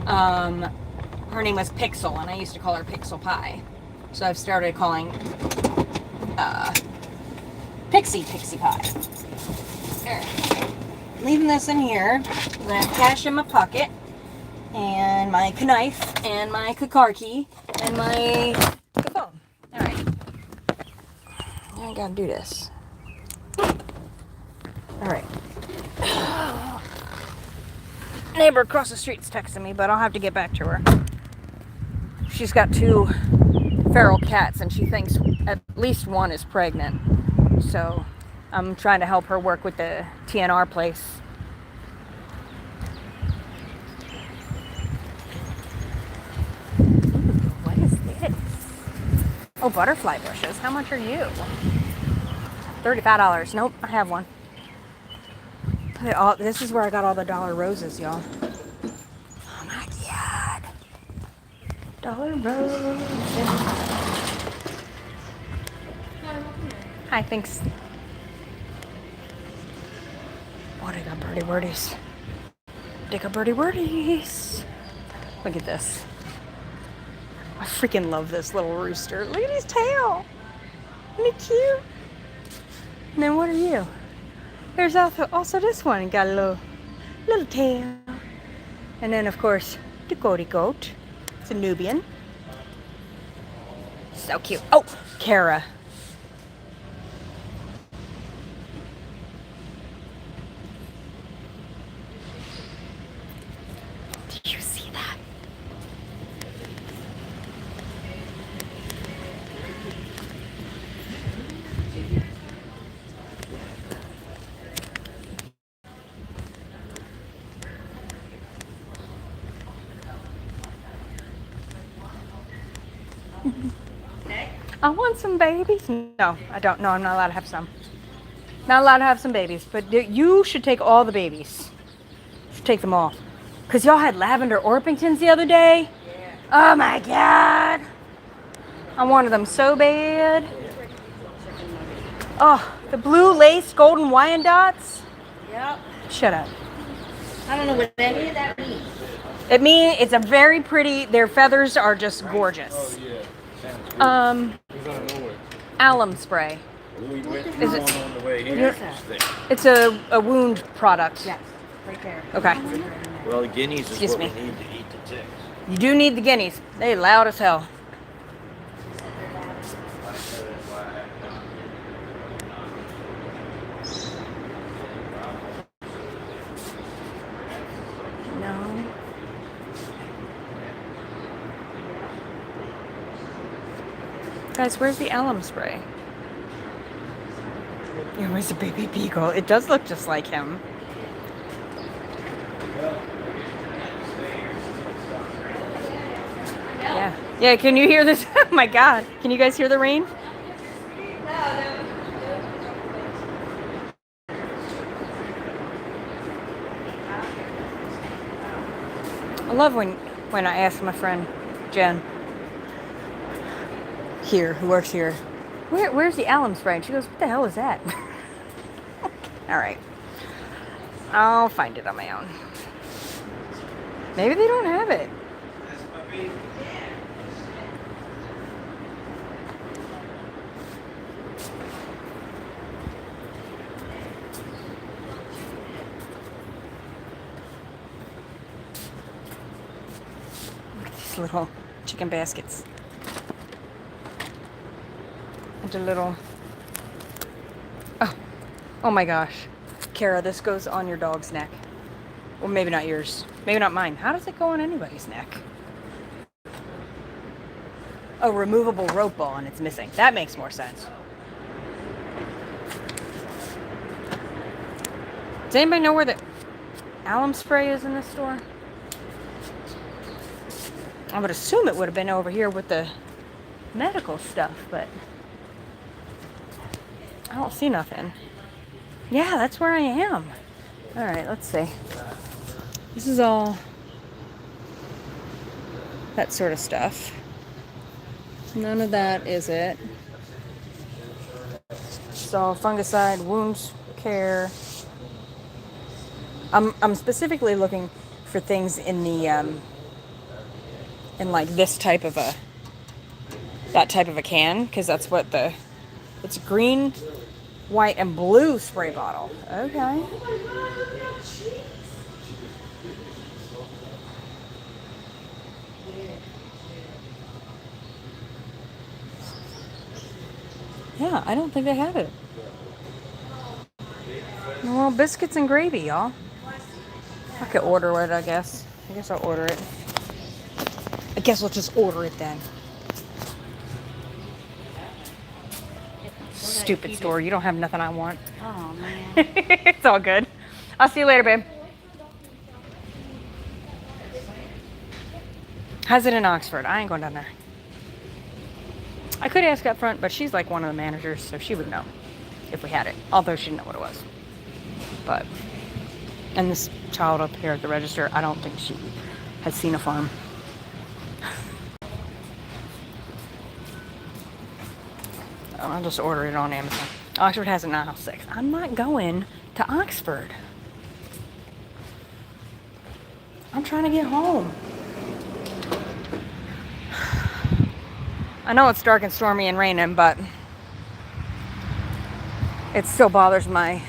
Her name was Pixel, and I used to call her Pixel Pie. So I've started calling Pixie Pie. Alright. Leaving this in here. I'm gonna have cash in my pocket, and my knife, and my car key, and my phone. Alright. Now I gotta do this. Alright. Neighbor across the street's texting me, but I'll have to get back to her. She's got 2 feral cats, and she thinks at least one is pregnant. So I'm trying to help her work with the TNR place. Ooh, what is this? Oh, butterfly bushes. How much are you? $35. Nope, I have one. This is where I got all the dollar roses, y'all. Oh my God. Dollar roses. Hi, thanks. What, I got birdie wordies. I got birdie wordies. Look at this. I freaking love this little rooster. Look at his tail. Isn't he cute? And then what are you? There's also this one. Got a little tail. And then, of course, the goaty goat. It's a Nubian. So cute. Oh, Kara. Did you see that? I want some babies. No, I don't. No, I'm not allowed to have some. Not allowed to have some babies. But you should take all the babies. You should take them all. Because y'all had lavender Orpingtons the other day. Yeah. Oh my God. I wanted them so bad. Oh, the blue lace golden Wyandottes. Yep. Shut up. I don't know what any of that means. It means it's a very pretty, their feathers are just gorgeous. Oh, yeah. Sounds good. He's out of nowhere. Alum spray. We went Is it- on the way here. You're- It's a wound product. Yes, right there. Okay. Well, the guineas is Excuse what me. we need to eat the ticks. You do need the guineas. They loud as hell. No. Guys, where's the alum spray? It was a baby beagle. It does look just like him. Yeah. Yeah, can you hear this? Oh my God. Can you guys hear the rain? I love when I ask my friend Jen here, who works here, where's the alum spray? And she goes, what the hell is that? All right. I'll find it on my own. Maybe they don't have it. Look at these little chicken baskets. And a little... Oh my gosh. Kara, this goes on your dog's neck. Well, maybe not yours. Maybe not mine. How does it go on anybody's neck? Oh, removable rope ball and it's missing. That makes more sense. Does anybody know where the alum spray is in this store? I would assume it would have been over here with the medical stuff, but I don't see nothing. Yeah, that's where I am. All right, let's see. This is all that sort of stuff. None of that is it. So fungicide, wound care. I'm specifically looking for things in the in like this type of a that type of a can, because that's what it's green, white, and blue spray bottle. Okay. Yeah, I don't think they have it. Well, biscuits and gravy, y'all. I could order it, I guess. I guess I'll order it. I guess we'll just order it then. Stupid store. You don't have nothing I want. Oh, man. It's all good. I'll see you later, babe. How's it in Oxford? I ain't going down there. I could ask up front, but she's like one of the managers, so she would know if we had it. Although she didn't know what it was. But, and this child up here at the register, I don't think she has seen a farm. I'll just order it on Amazon. Oxford has it 906. I'm not going to Oxford. I'm trying to get home. I know it's dark and stormy and raining, but it still bothers my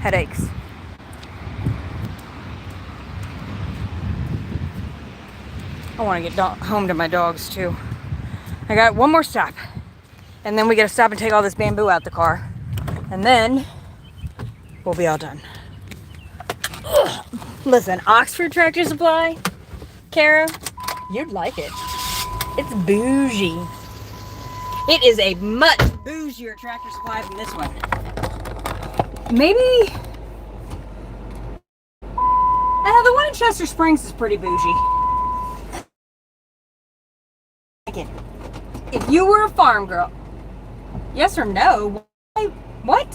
headaches. I want to get home to my dogs too. I got one more stop. And then we gotta stop and take all this bamboo out the car. And then we'll be all done. Ugh. Listen, Oxford Tractor Supply, Kara, you'd like it. It's bougie. It is a much bougier Tractor Supply than this one. Maybe. The one in Chester Springs is pretty bougie. If you were a farm girl, yes or no? What?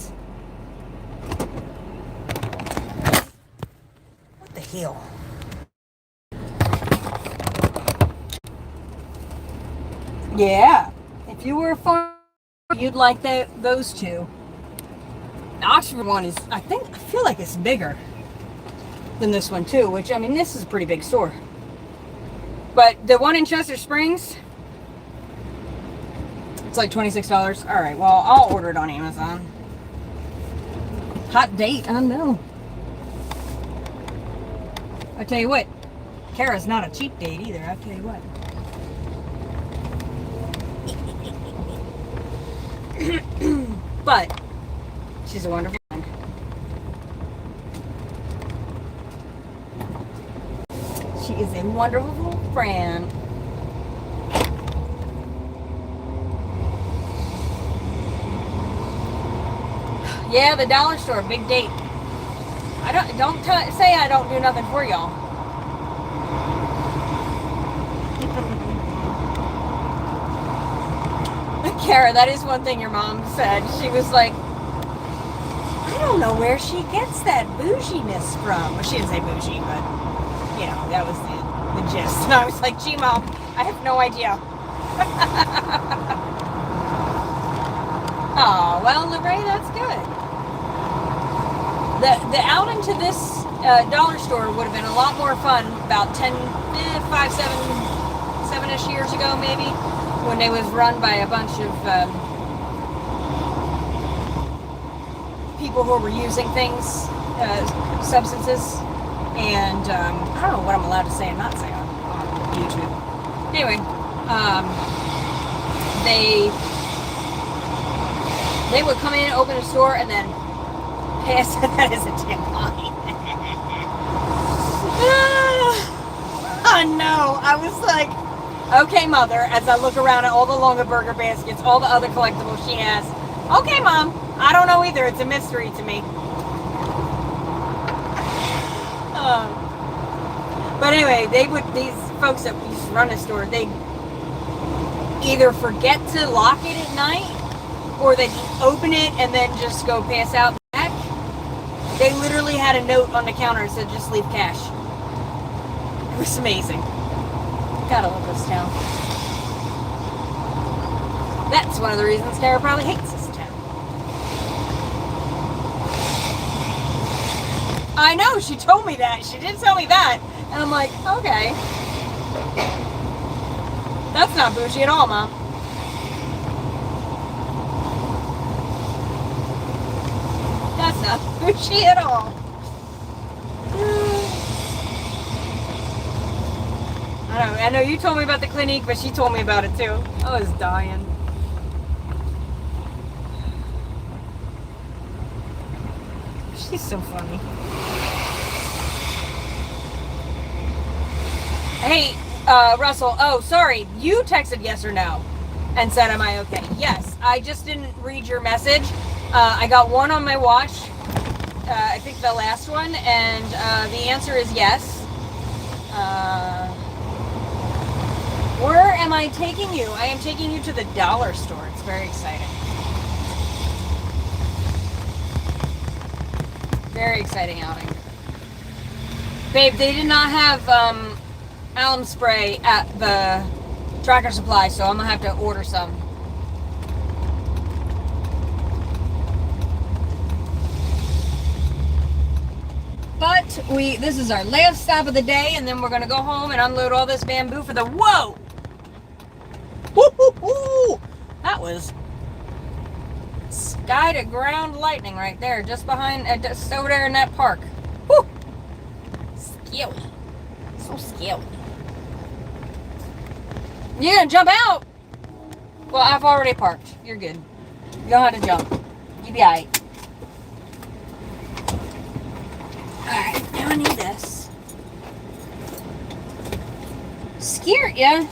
What the hell? Yeah. If you were a farmer, you'd like those two. The Oxford one is, I feel like it's bigger than this one too, which, I mean, this is a pretty big store. But the one in Chester Springs, it's like $26. All right, well, I'll order it on Amazon. Hot date, I know. I tell you what, Kara's not a cheap date either, I tell you what. But she's a wonderful friend. She is a wonderful friend. Yeah, the dollar store, big date. Don't say I don't do nothing for y'all. Kara, that is one thing your mom said. She was like, I don't know where she gets that bouginess from. Well, she didn't say bougie, but, you know, that was the gist. And I was like, gee, Mom, I have no idea. Oh, well, Lorraine, that's good. The outing to this dollar store would have been a lot more fun about 7-ish years ago, maybe, when it was run by a bunch of people who were using things, substances, and I don't know what I'm allowed to say and not say on YouTube. Anyway, they would come in, open a store, and then pass. That is a tampon. I know. I was like, okay, Mother, as I look around at all the Longa Burger baskets, all the other collectibles she has. Okay, Mom. I don't know either. It's a mystery to me. But anyway, these folks that used to run the store, they either forget to lock it at night, or they open it and then just go pass out back. They literally had a note on the counter that said just leave cash. It was amazing. Gotta love this town. That's one of the reasons Kara probably hates this town. I know, she told me that. She did tell me that. And I'm like, okay. That's not bougie at all, Mom. That's not bougie at all. I know you told me about the clinique, but she told me about it too. I was dying. She's so funny. Hey, Russell. Oh, sorry. You texted yes or no and said, am I okay? Yes. I just didn't read your message. I got one on my watch. I think the last one. And the answer is yes. Where am I taking you? I am taking you to the dollar store. It's very exciting. Very exciting outing. Babe, they did not have alum spray at the Tractor Supply, so I'm gonna have to order some. But this is our last stop of the day, and then we're gonna go home and unload all this bamboo for the, whoa! Woo-hoo-hoo! That was sky to ground lightning right there, just behind, just over there in that park. Woo! Scary. So scary. You gonna jump out? Well, I've already parked. You're good. You know how to jump. You be alright. Alright, now I need this. Scared, yeah?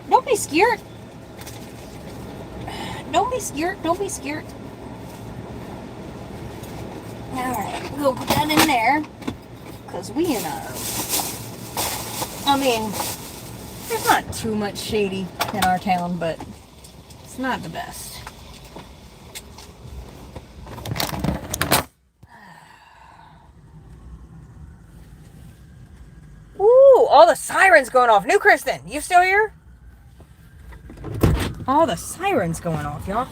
Don't be scared. Don't be scared. Don't be scared. Alright, we'll put that in there. Because we know. I mean, there's not too much shady in our town, but it's not the best. Ooh, all the sirens going off. New Kristen, you still here? All the sirens going off, y'all.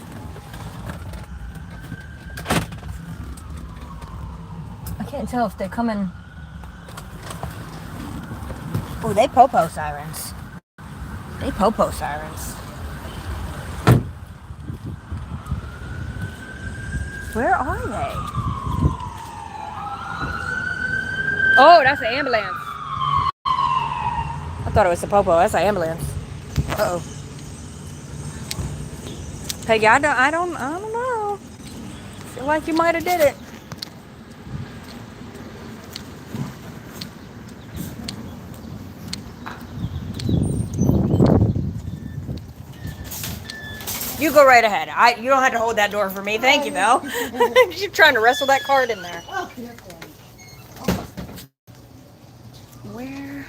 I can't tell if they're coming. Oh, they popo sirens. They popo sirens. Where are they? Oh, that's an ambulance. I thought it was a popo. That's an ambulance. Uh-oh. Peggy, I don't know. Feel like you might have did it. You go right ahead. You don't have to hold that door for me. Thank you, though. You're trying to wrestle that card in there. Where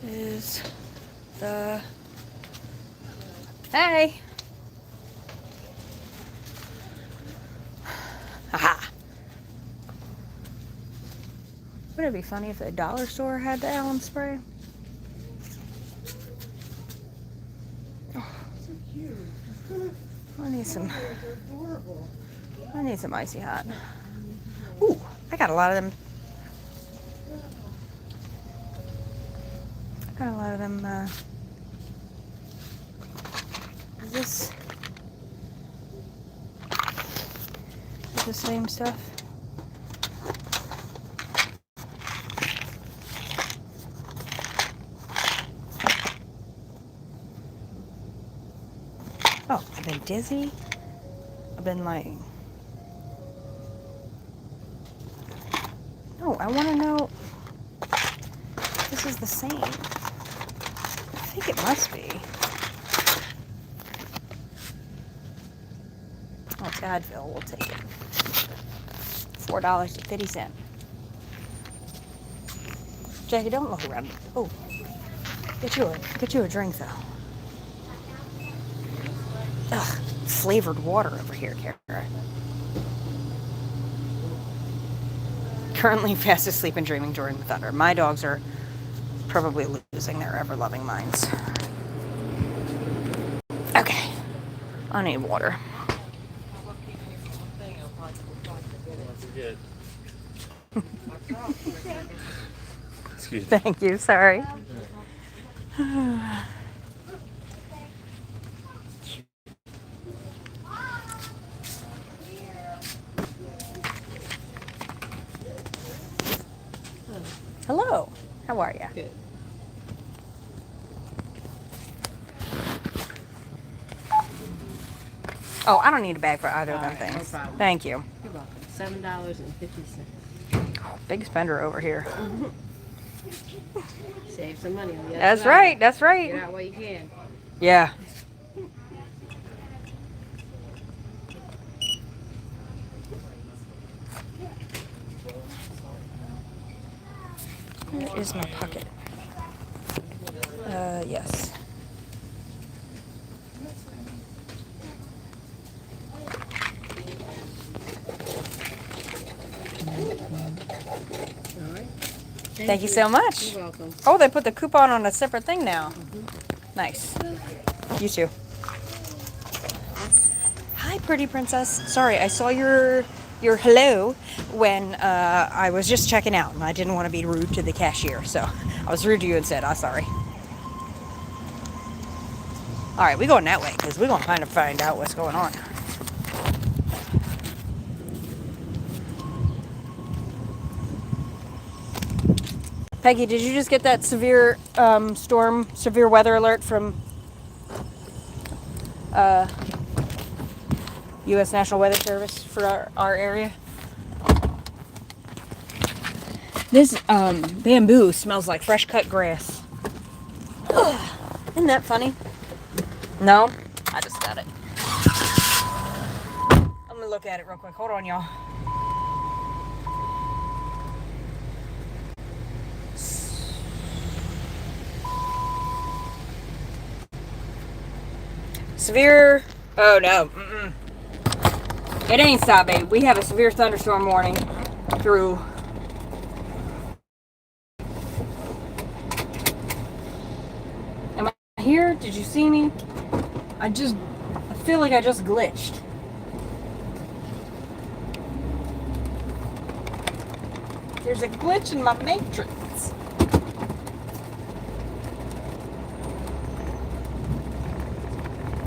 is the... Hey. Haha. Wouldn't it be funny if the dollar store had the alum spray? I need some icy hot. Ooh, I got a lot of them. Is this the same stuff? Oh, I've been dizzy. I've been like... No, I want to know... This is the same. I think it must be. Oh, it's Advil. We'll take it. $4.50. Jackie, don't look around. Oh, get you a drink though. Ugh, flavored water over here, Kara. Currently fast asleep and dreaming during the thunder. My dogs are probably losing their ever-loving minds. Okay. I need water. Excuse me. Thank you, sorry. Hello, how are you? Good. Oh, I don't need a bag for either of them Alright, no things. problem. Thank you. You're welcome. $7.50. Big spender over here. Save some money on the other That's side. right, that's right. Get out while you can. Yeah. Where is my pocket? Yes. Alright. Thank you so much. You're welcome. Oh, they put the coupon on a separate thing now. Nice. You too. Hi, pretty princess. Sorry, I saw your hello when I was just checking out, and I didn't want to be rude to the cashier, so I was rude to you and said, "I'm sorry." All right, we going that way because we're gonna kind of find out what's going on. Peggy, did you just get that severe severe weather alert from U.S. National Weather Service for our area? This bamboo smells like fresh cut grass. Ugh, isn't that funny? No? I just got it. I'm gonna look at it real quick. Hold on, y'all. Severe. Oh no. Mm-mm. It ain't stop, babe. We have a severe thunderstorm warning through. Am I here? Did you see me? I feel like I just glitched. There's a glitch in my matrix.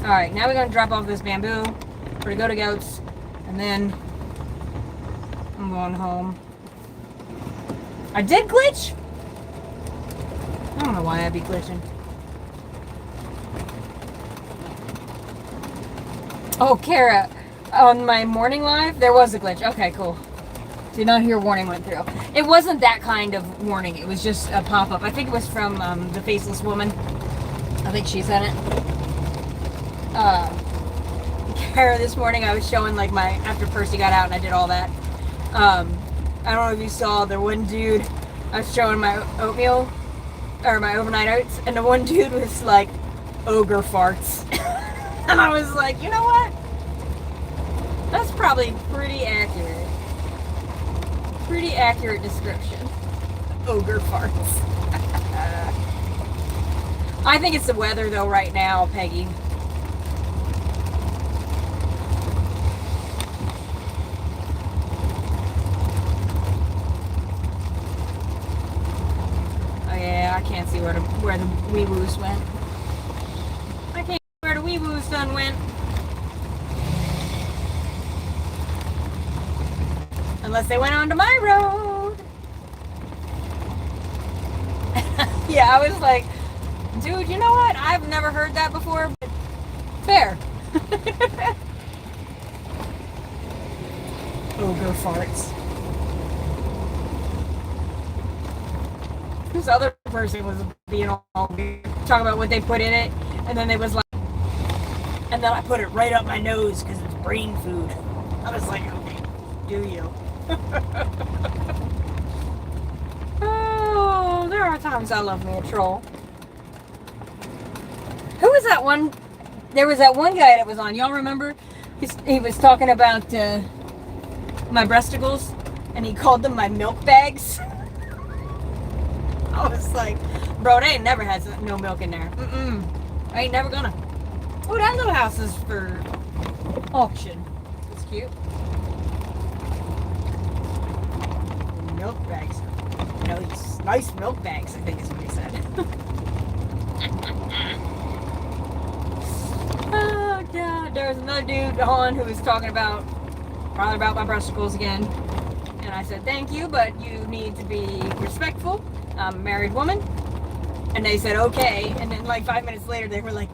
Alright, now we're going to drop off this bamboo for the go-to goats, and then I'm going home. I did glitch? I don't know why I'd be glitching. Oh, Kara, on my morning live, there was a glitch. Okay, cool. Did not hear warning went through. It wasn't that kind of warning. It was just a pop-up. I think it was from the Faceless Woman. I think she sent it. Kara, this morning I was showing like after Percy got out and I did all that. I don't know if you saw the one dude, I was showing my oatmeal, or my overnight oats, and the one dude was like, ogre farts. And I was like, you know what? That's probably pretty accurate. Pretty accurate description. Ogre farts. I think it's the weather though right now, Peggy. Oh yeah, I can't see where the wee woos went. I can't see where the wee woos done went. Unless they went onto my road. Yeah, I was like, dude, you know what? I've never heard that before, but fair. Ogre farts. This other person was being all talking about what they put in it, and then they was like, and then I put it right up my nose because it's brain food. I was like, okay, do you? Oh, there are times I love me a troll. Who was that one? There was that one guy that was on. Y'all remember? He was talking about my breasticles, and he called them my milk bags. I was like, bro, they ain't never had no milk in there. I ain't never gonna. Oh, that little house is for auction. It's cute. Milk bags. Nice milk bags, I think is what he said. Oh, God. There was another dude on who was talking about, probably about my breasticles again. And I said, thank you, but you need to be respectful. I'm a married woman. And they said, okay. And then like 5 minutes later, they were like,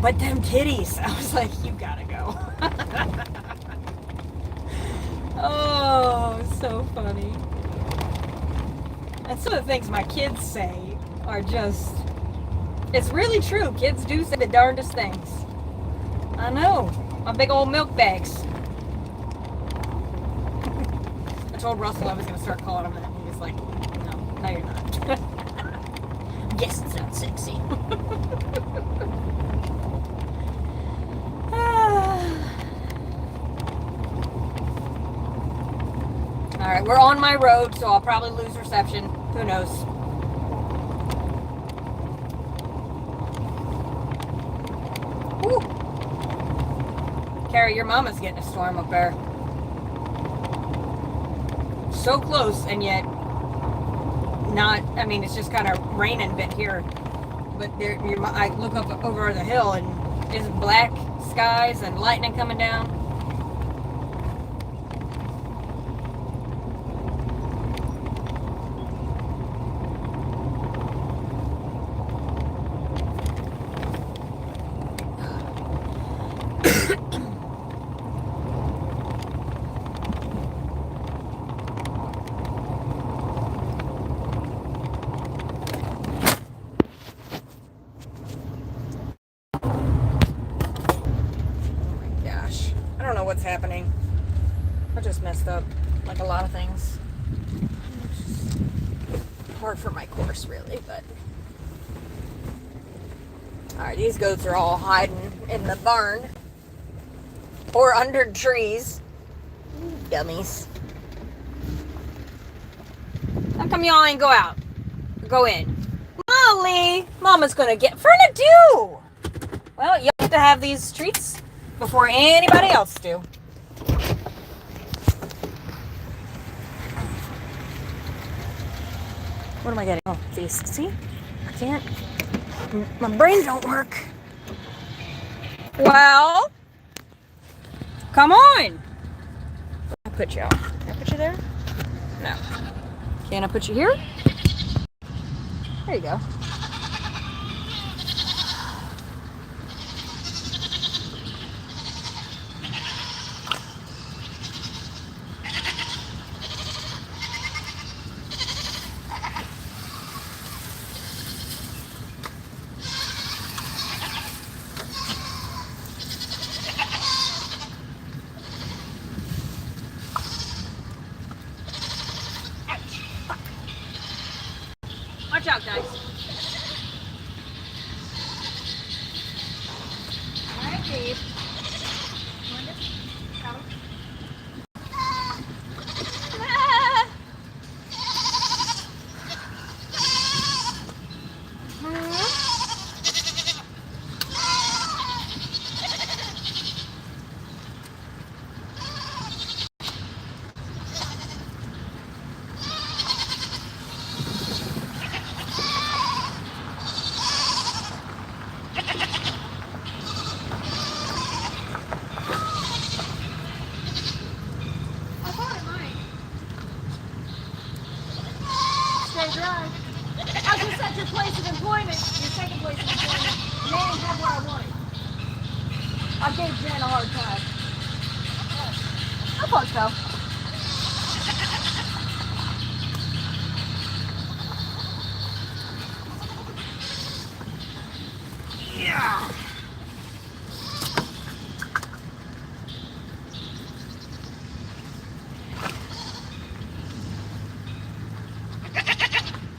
but them titties. I was like, you gotta go. Oh, so funny. And some of the things my kids say are just, it's really true. Kids do say the darndest things. I know. My big old milk bags. I told Russell I was going to start calling him that. And he was like, no, you're not. Guess it's not sexy. Alright, we're on my road, so I'll probably lose reception. Who knows? Woo. Carrie, your mama's getting a storm up there. So close, and yet not, I mean, it's just kind of raining a bit here. But there, I look up over the hill, and there's black skies and lightning coming down. I don't know what's happening. I just messed up, like a lot of things. It's hard for my course, really, but... Alright, these goats are all hiding in the barn. Or under trees. Dummies. How come y'all ain't go out? Go in. Molly! Mama's gonna get... do! Well, you have to have these treats before anybody else do. What am I getting? Oh, these. See? I can't. My brain don't work. Well, come on. I put you out. Can I put you there? No. Can I put you here? There you go. Watch out, guys. All right, Gabe. Drive. I was just at your place of employment, your second place of employment, and they didn't have what I wanted. I gave Jen a hard time. I thought so. Yeah.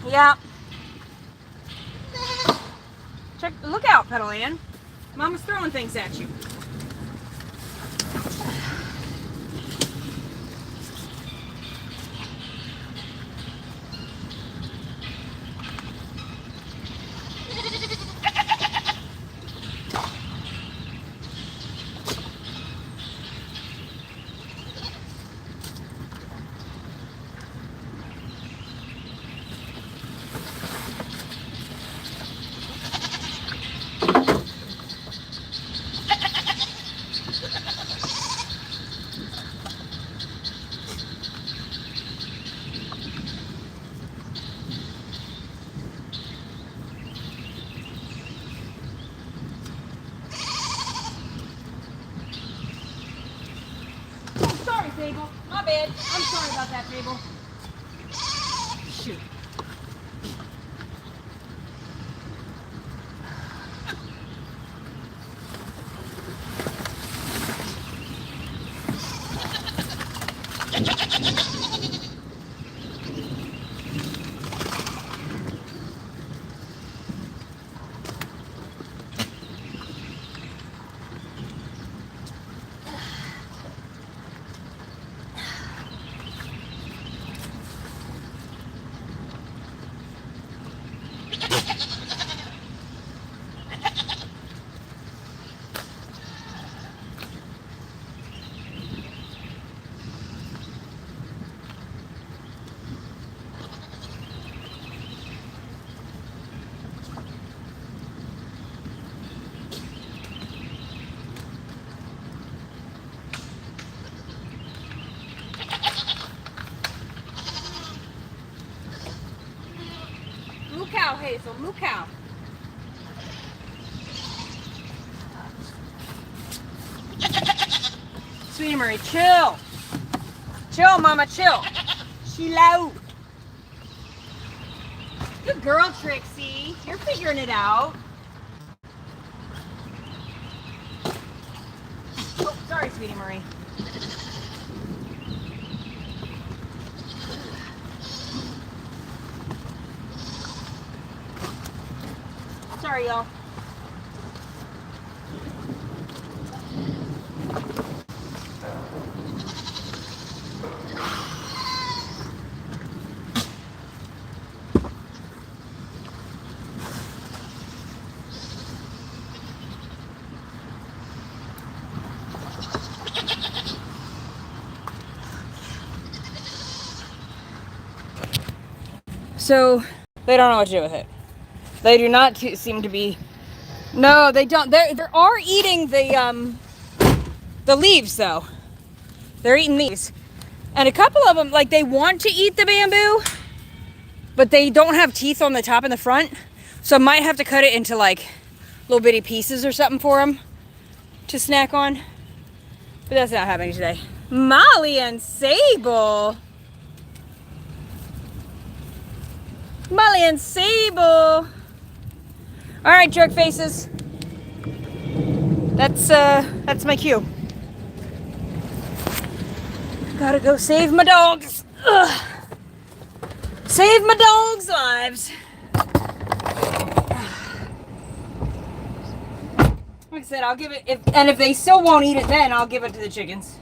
Yeah. Look out, Pedal Ann. Mama's throwing things at you. bad. I'm sorry about that, Fable. Shoot. Moo cow, Hazel, moo cow. Sweetie Marie, chill. Chill, mama, chill. Chill out. Good girl, Trixie. You're figuring it out. Oh, sorry, Sweetie Marie. Sorry, y'all. So they don't know what to do with it. They do not seem to be. No, they don't. They are eating the leaves though. They're eating these, and a couple of them like they want to eat the bamboo, but they don't have teeth on the top and the front, so I might have to cut it into like little bitty pieces or something for them to snack on. But that's not happening today. Molly and Sable. Molly and Sable. All right, jerk faces. That's my cue. Gotta go save my dogs. Ugh. Save my dogs' lives. Like I said, I'll give it. If they still won't eat it, then I'll give it to the chickens.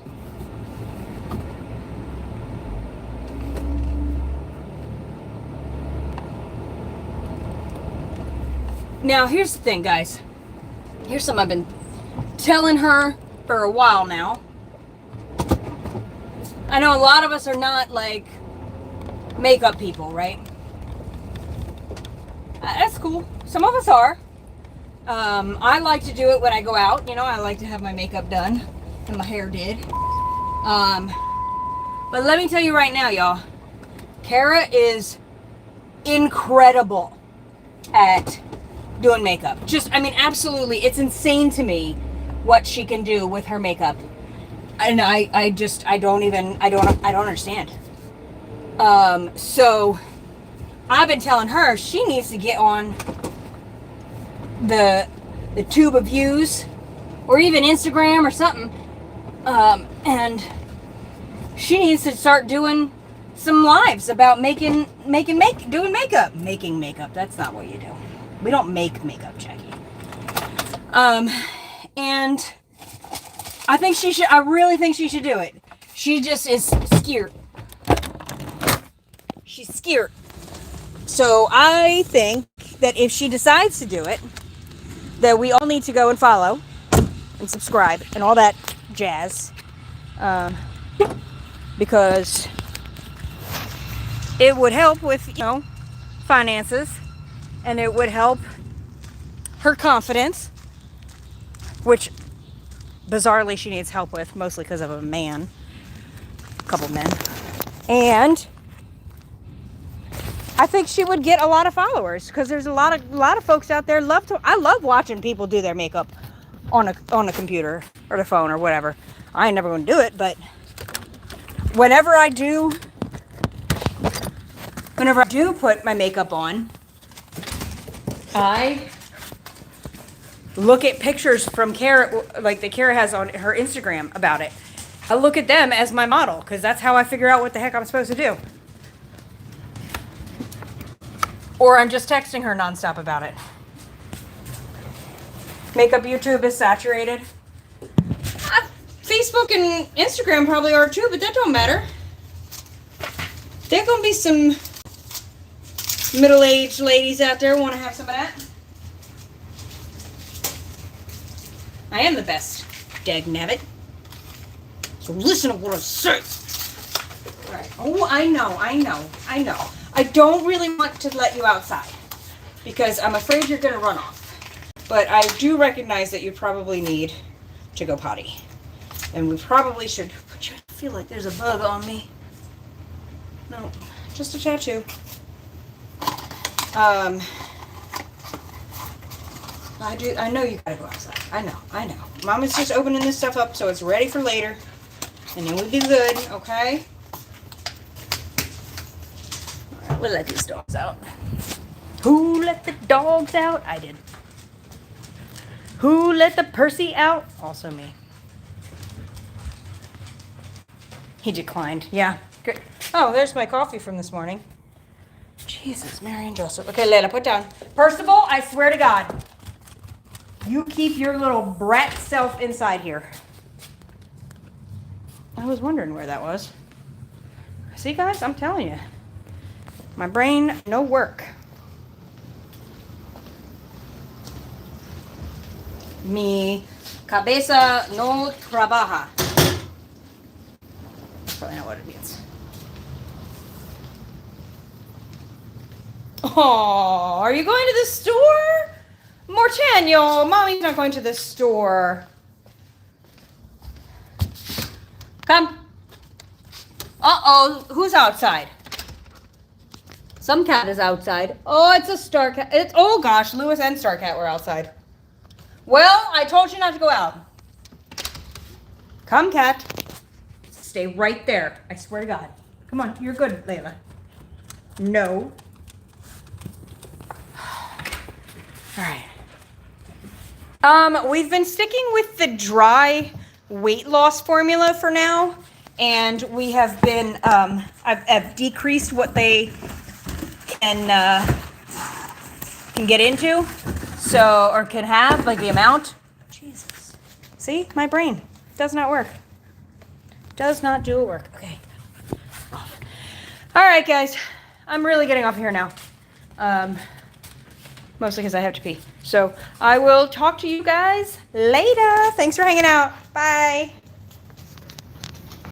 Now, here's the thing, guys. Here's something I've been telling her for a while now. I know a lot of us are not, like, makeup people, right? That's cool. Some of us are. I like to do it when I go out. You know, I like to have my makeup done and my hair did. But let me tell you right now, y'all. Kara is incredible at doing makeup. I mean, absolutely. It's insane to me what she can do with her makeup. And I don't understand. So I've been telling her she needs to get on the tube of views or even Instagram or something. And she needs to start doing some lives about making makeup. Making makeup. That's not what you do. We don't make makeup, Jackie. And I think she should. I really think she should do it. She just is scared. She's scared. So I think that if she decides to do it, that we all need to go and follow and subscribe and all that jazz, because it would help with, you know, finances, and it would help her confidence, which bizarrely she needs help with, mostly because of a couple men. And I think she would get a lot of followers, because there's a lot of folks out there I love watching people do their makeup on a computer or the phone or whatever. I ain't never going to do it, but whenever I do put my makeup on, I look at pictures from Kara, like that Kara has on her Instagram about it. I look at them as my model because that's how I figure out what the heck I'm supposed to do. Or I'm just texting her nonstop about it. Makeup YouTube is saturated. Facebook and Instagram probably are too, but that don't matter. There gonna be some middle-aged ladies out there who want to have some of that. I am the best, dagnabbit. So listen to what I say. Right. Oh, I know. I don't really want to let you outside because I'm afraid you're going to run off. But I do recognize that you probably need to go potty. And we probably should... I feel like there's a bug on me. No, just a tattoo. I know you gotta go outside. I know. Mama's just opening this stuff up so it's ready for later. And then we'll be good, okay? Alright, we'll let these dogs out. Who let the dogs out? I did. Who let the Percy out? Also me. He declined. Yeah. Good. Oh, there's my coffee from this morning. Jesus, Mary and Joseph. Okay, Layla, put down. Percival, I swear to God, you keep your little brat self inside here. I was wondering where that was. See, guys, I'm telling you. My brain, no work. Mi cabeza no trabaja. That's probably not what it means. Oh, are you going to the store? Mortaniel, Mommy's not going to the store. Come. Uh-oh, who's outside? Some cat is outside. Oh, it's a star cat. Oh gosh, Lewis and Star Cat were outside. Well, I told you not to go out. Come, cat. Stay right there. I swear to God. Come on, you're good, Layla. No. All right. We've been sticking with the dry weight loss formula for now, and we have been, I've decreased what they can get into, so, or can have, like the amount. Jesus. See, my brain does not work. Does not do work. Okay. Off. All right, guys. I'm really getting off here now. Mostly because I have to pee. So I will talk to you guys later. Thanks for hanging out. Bye.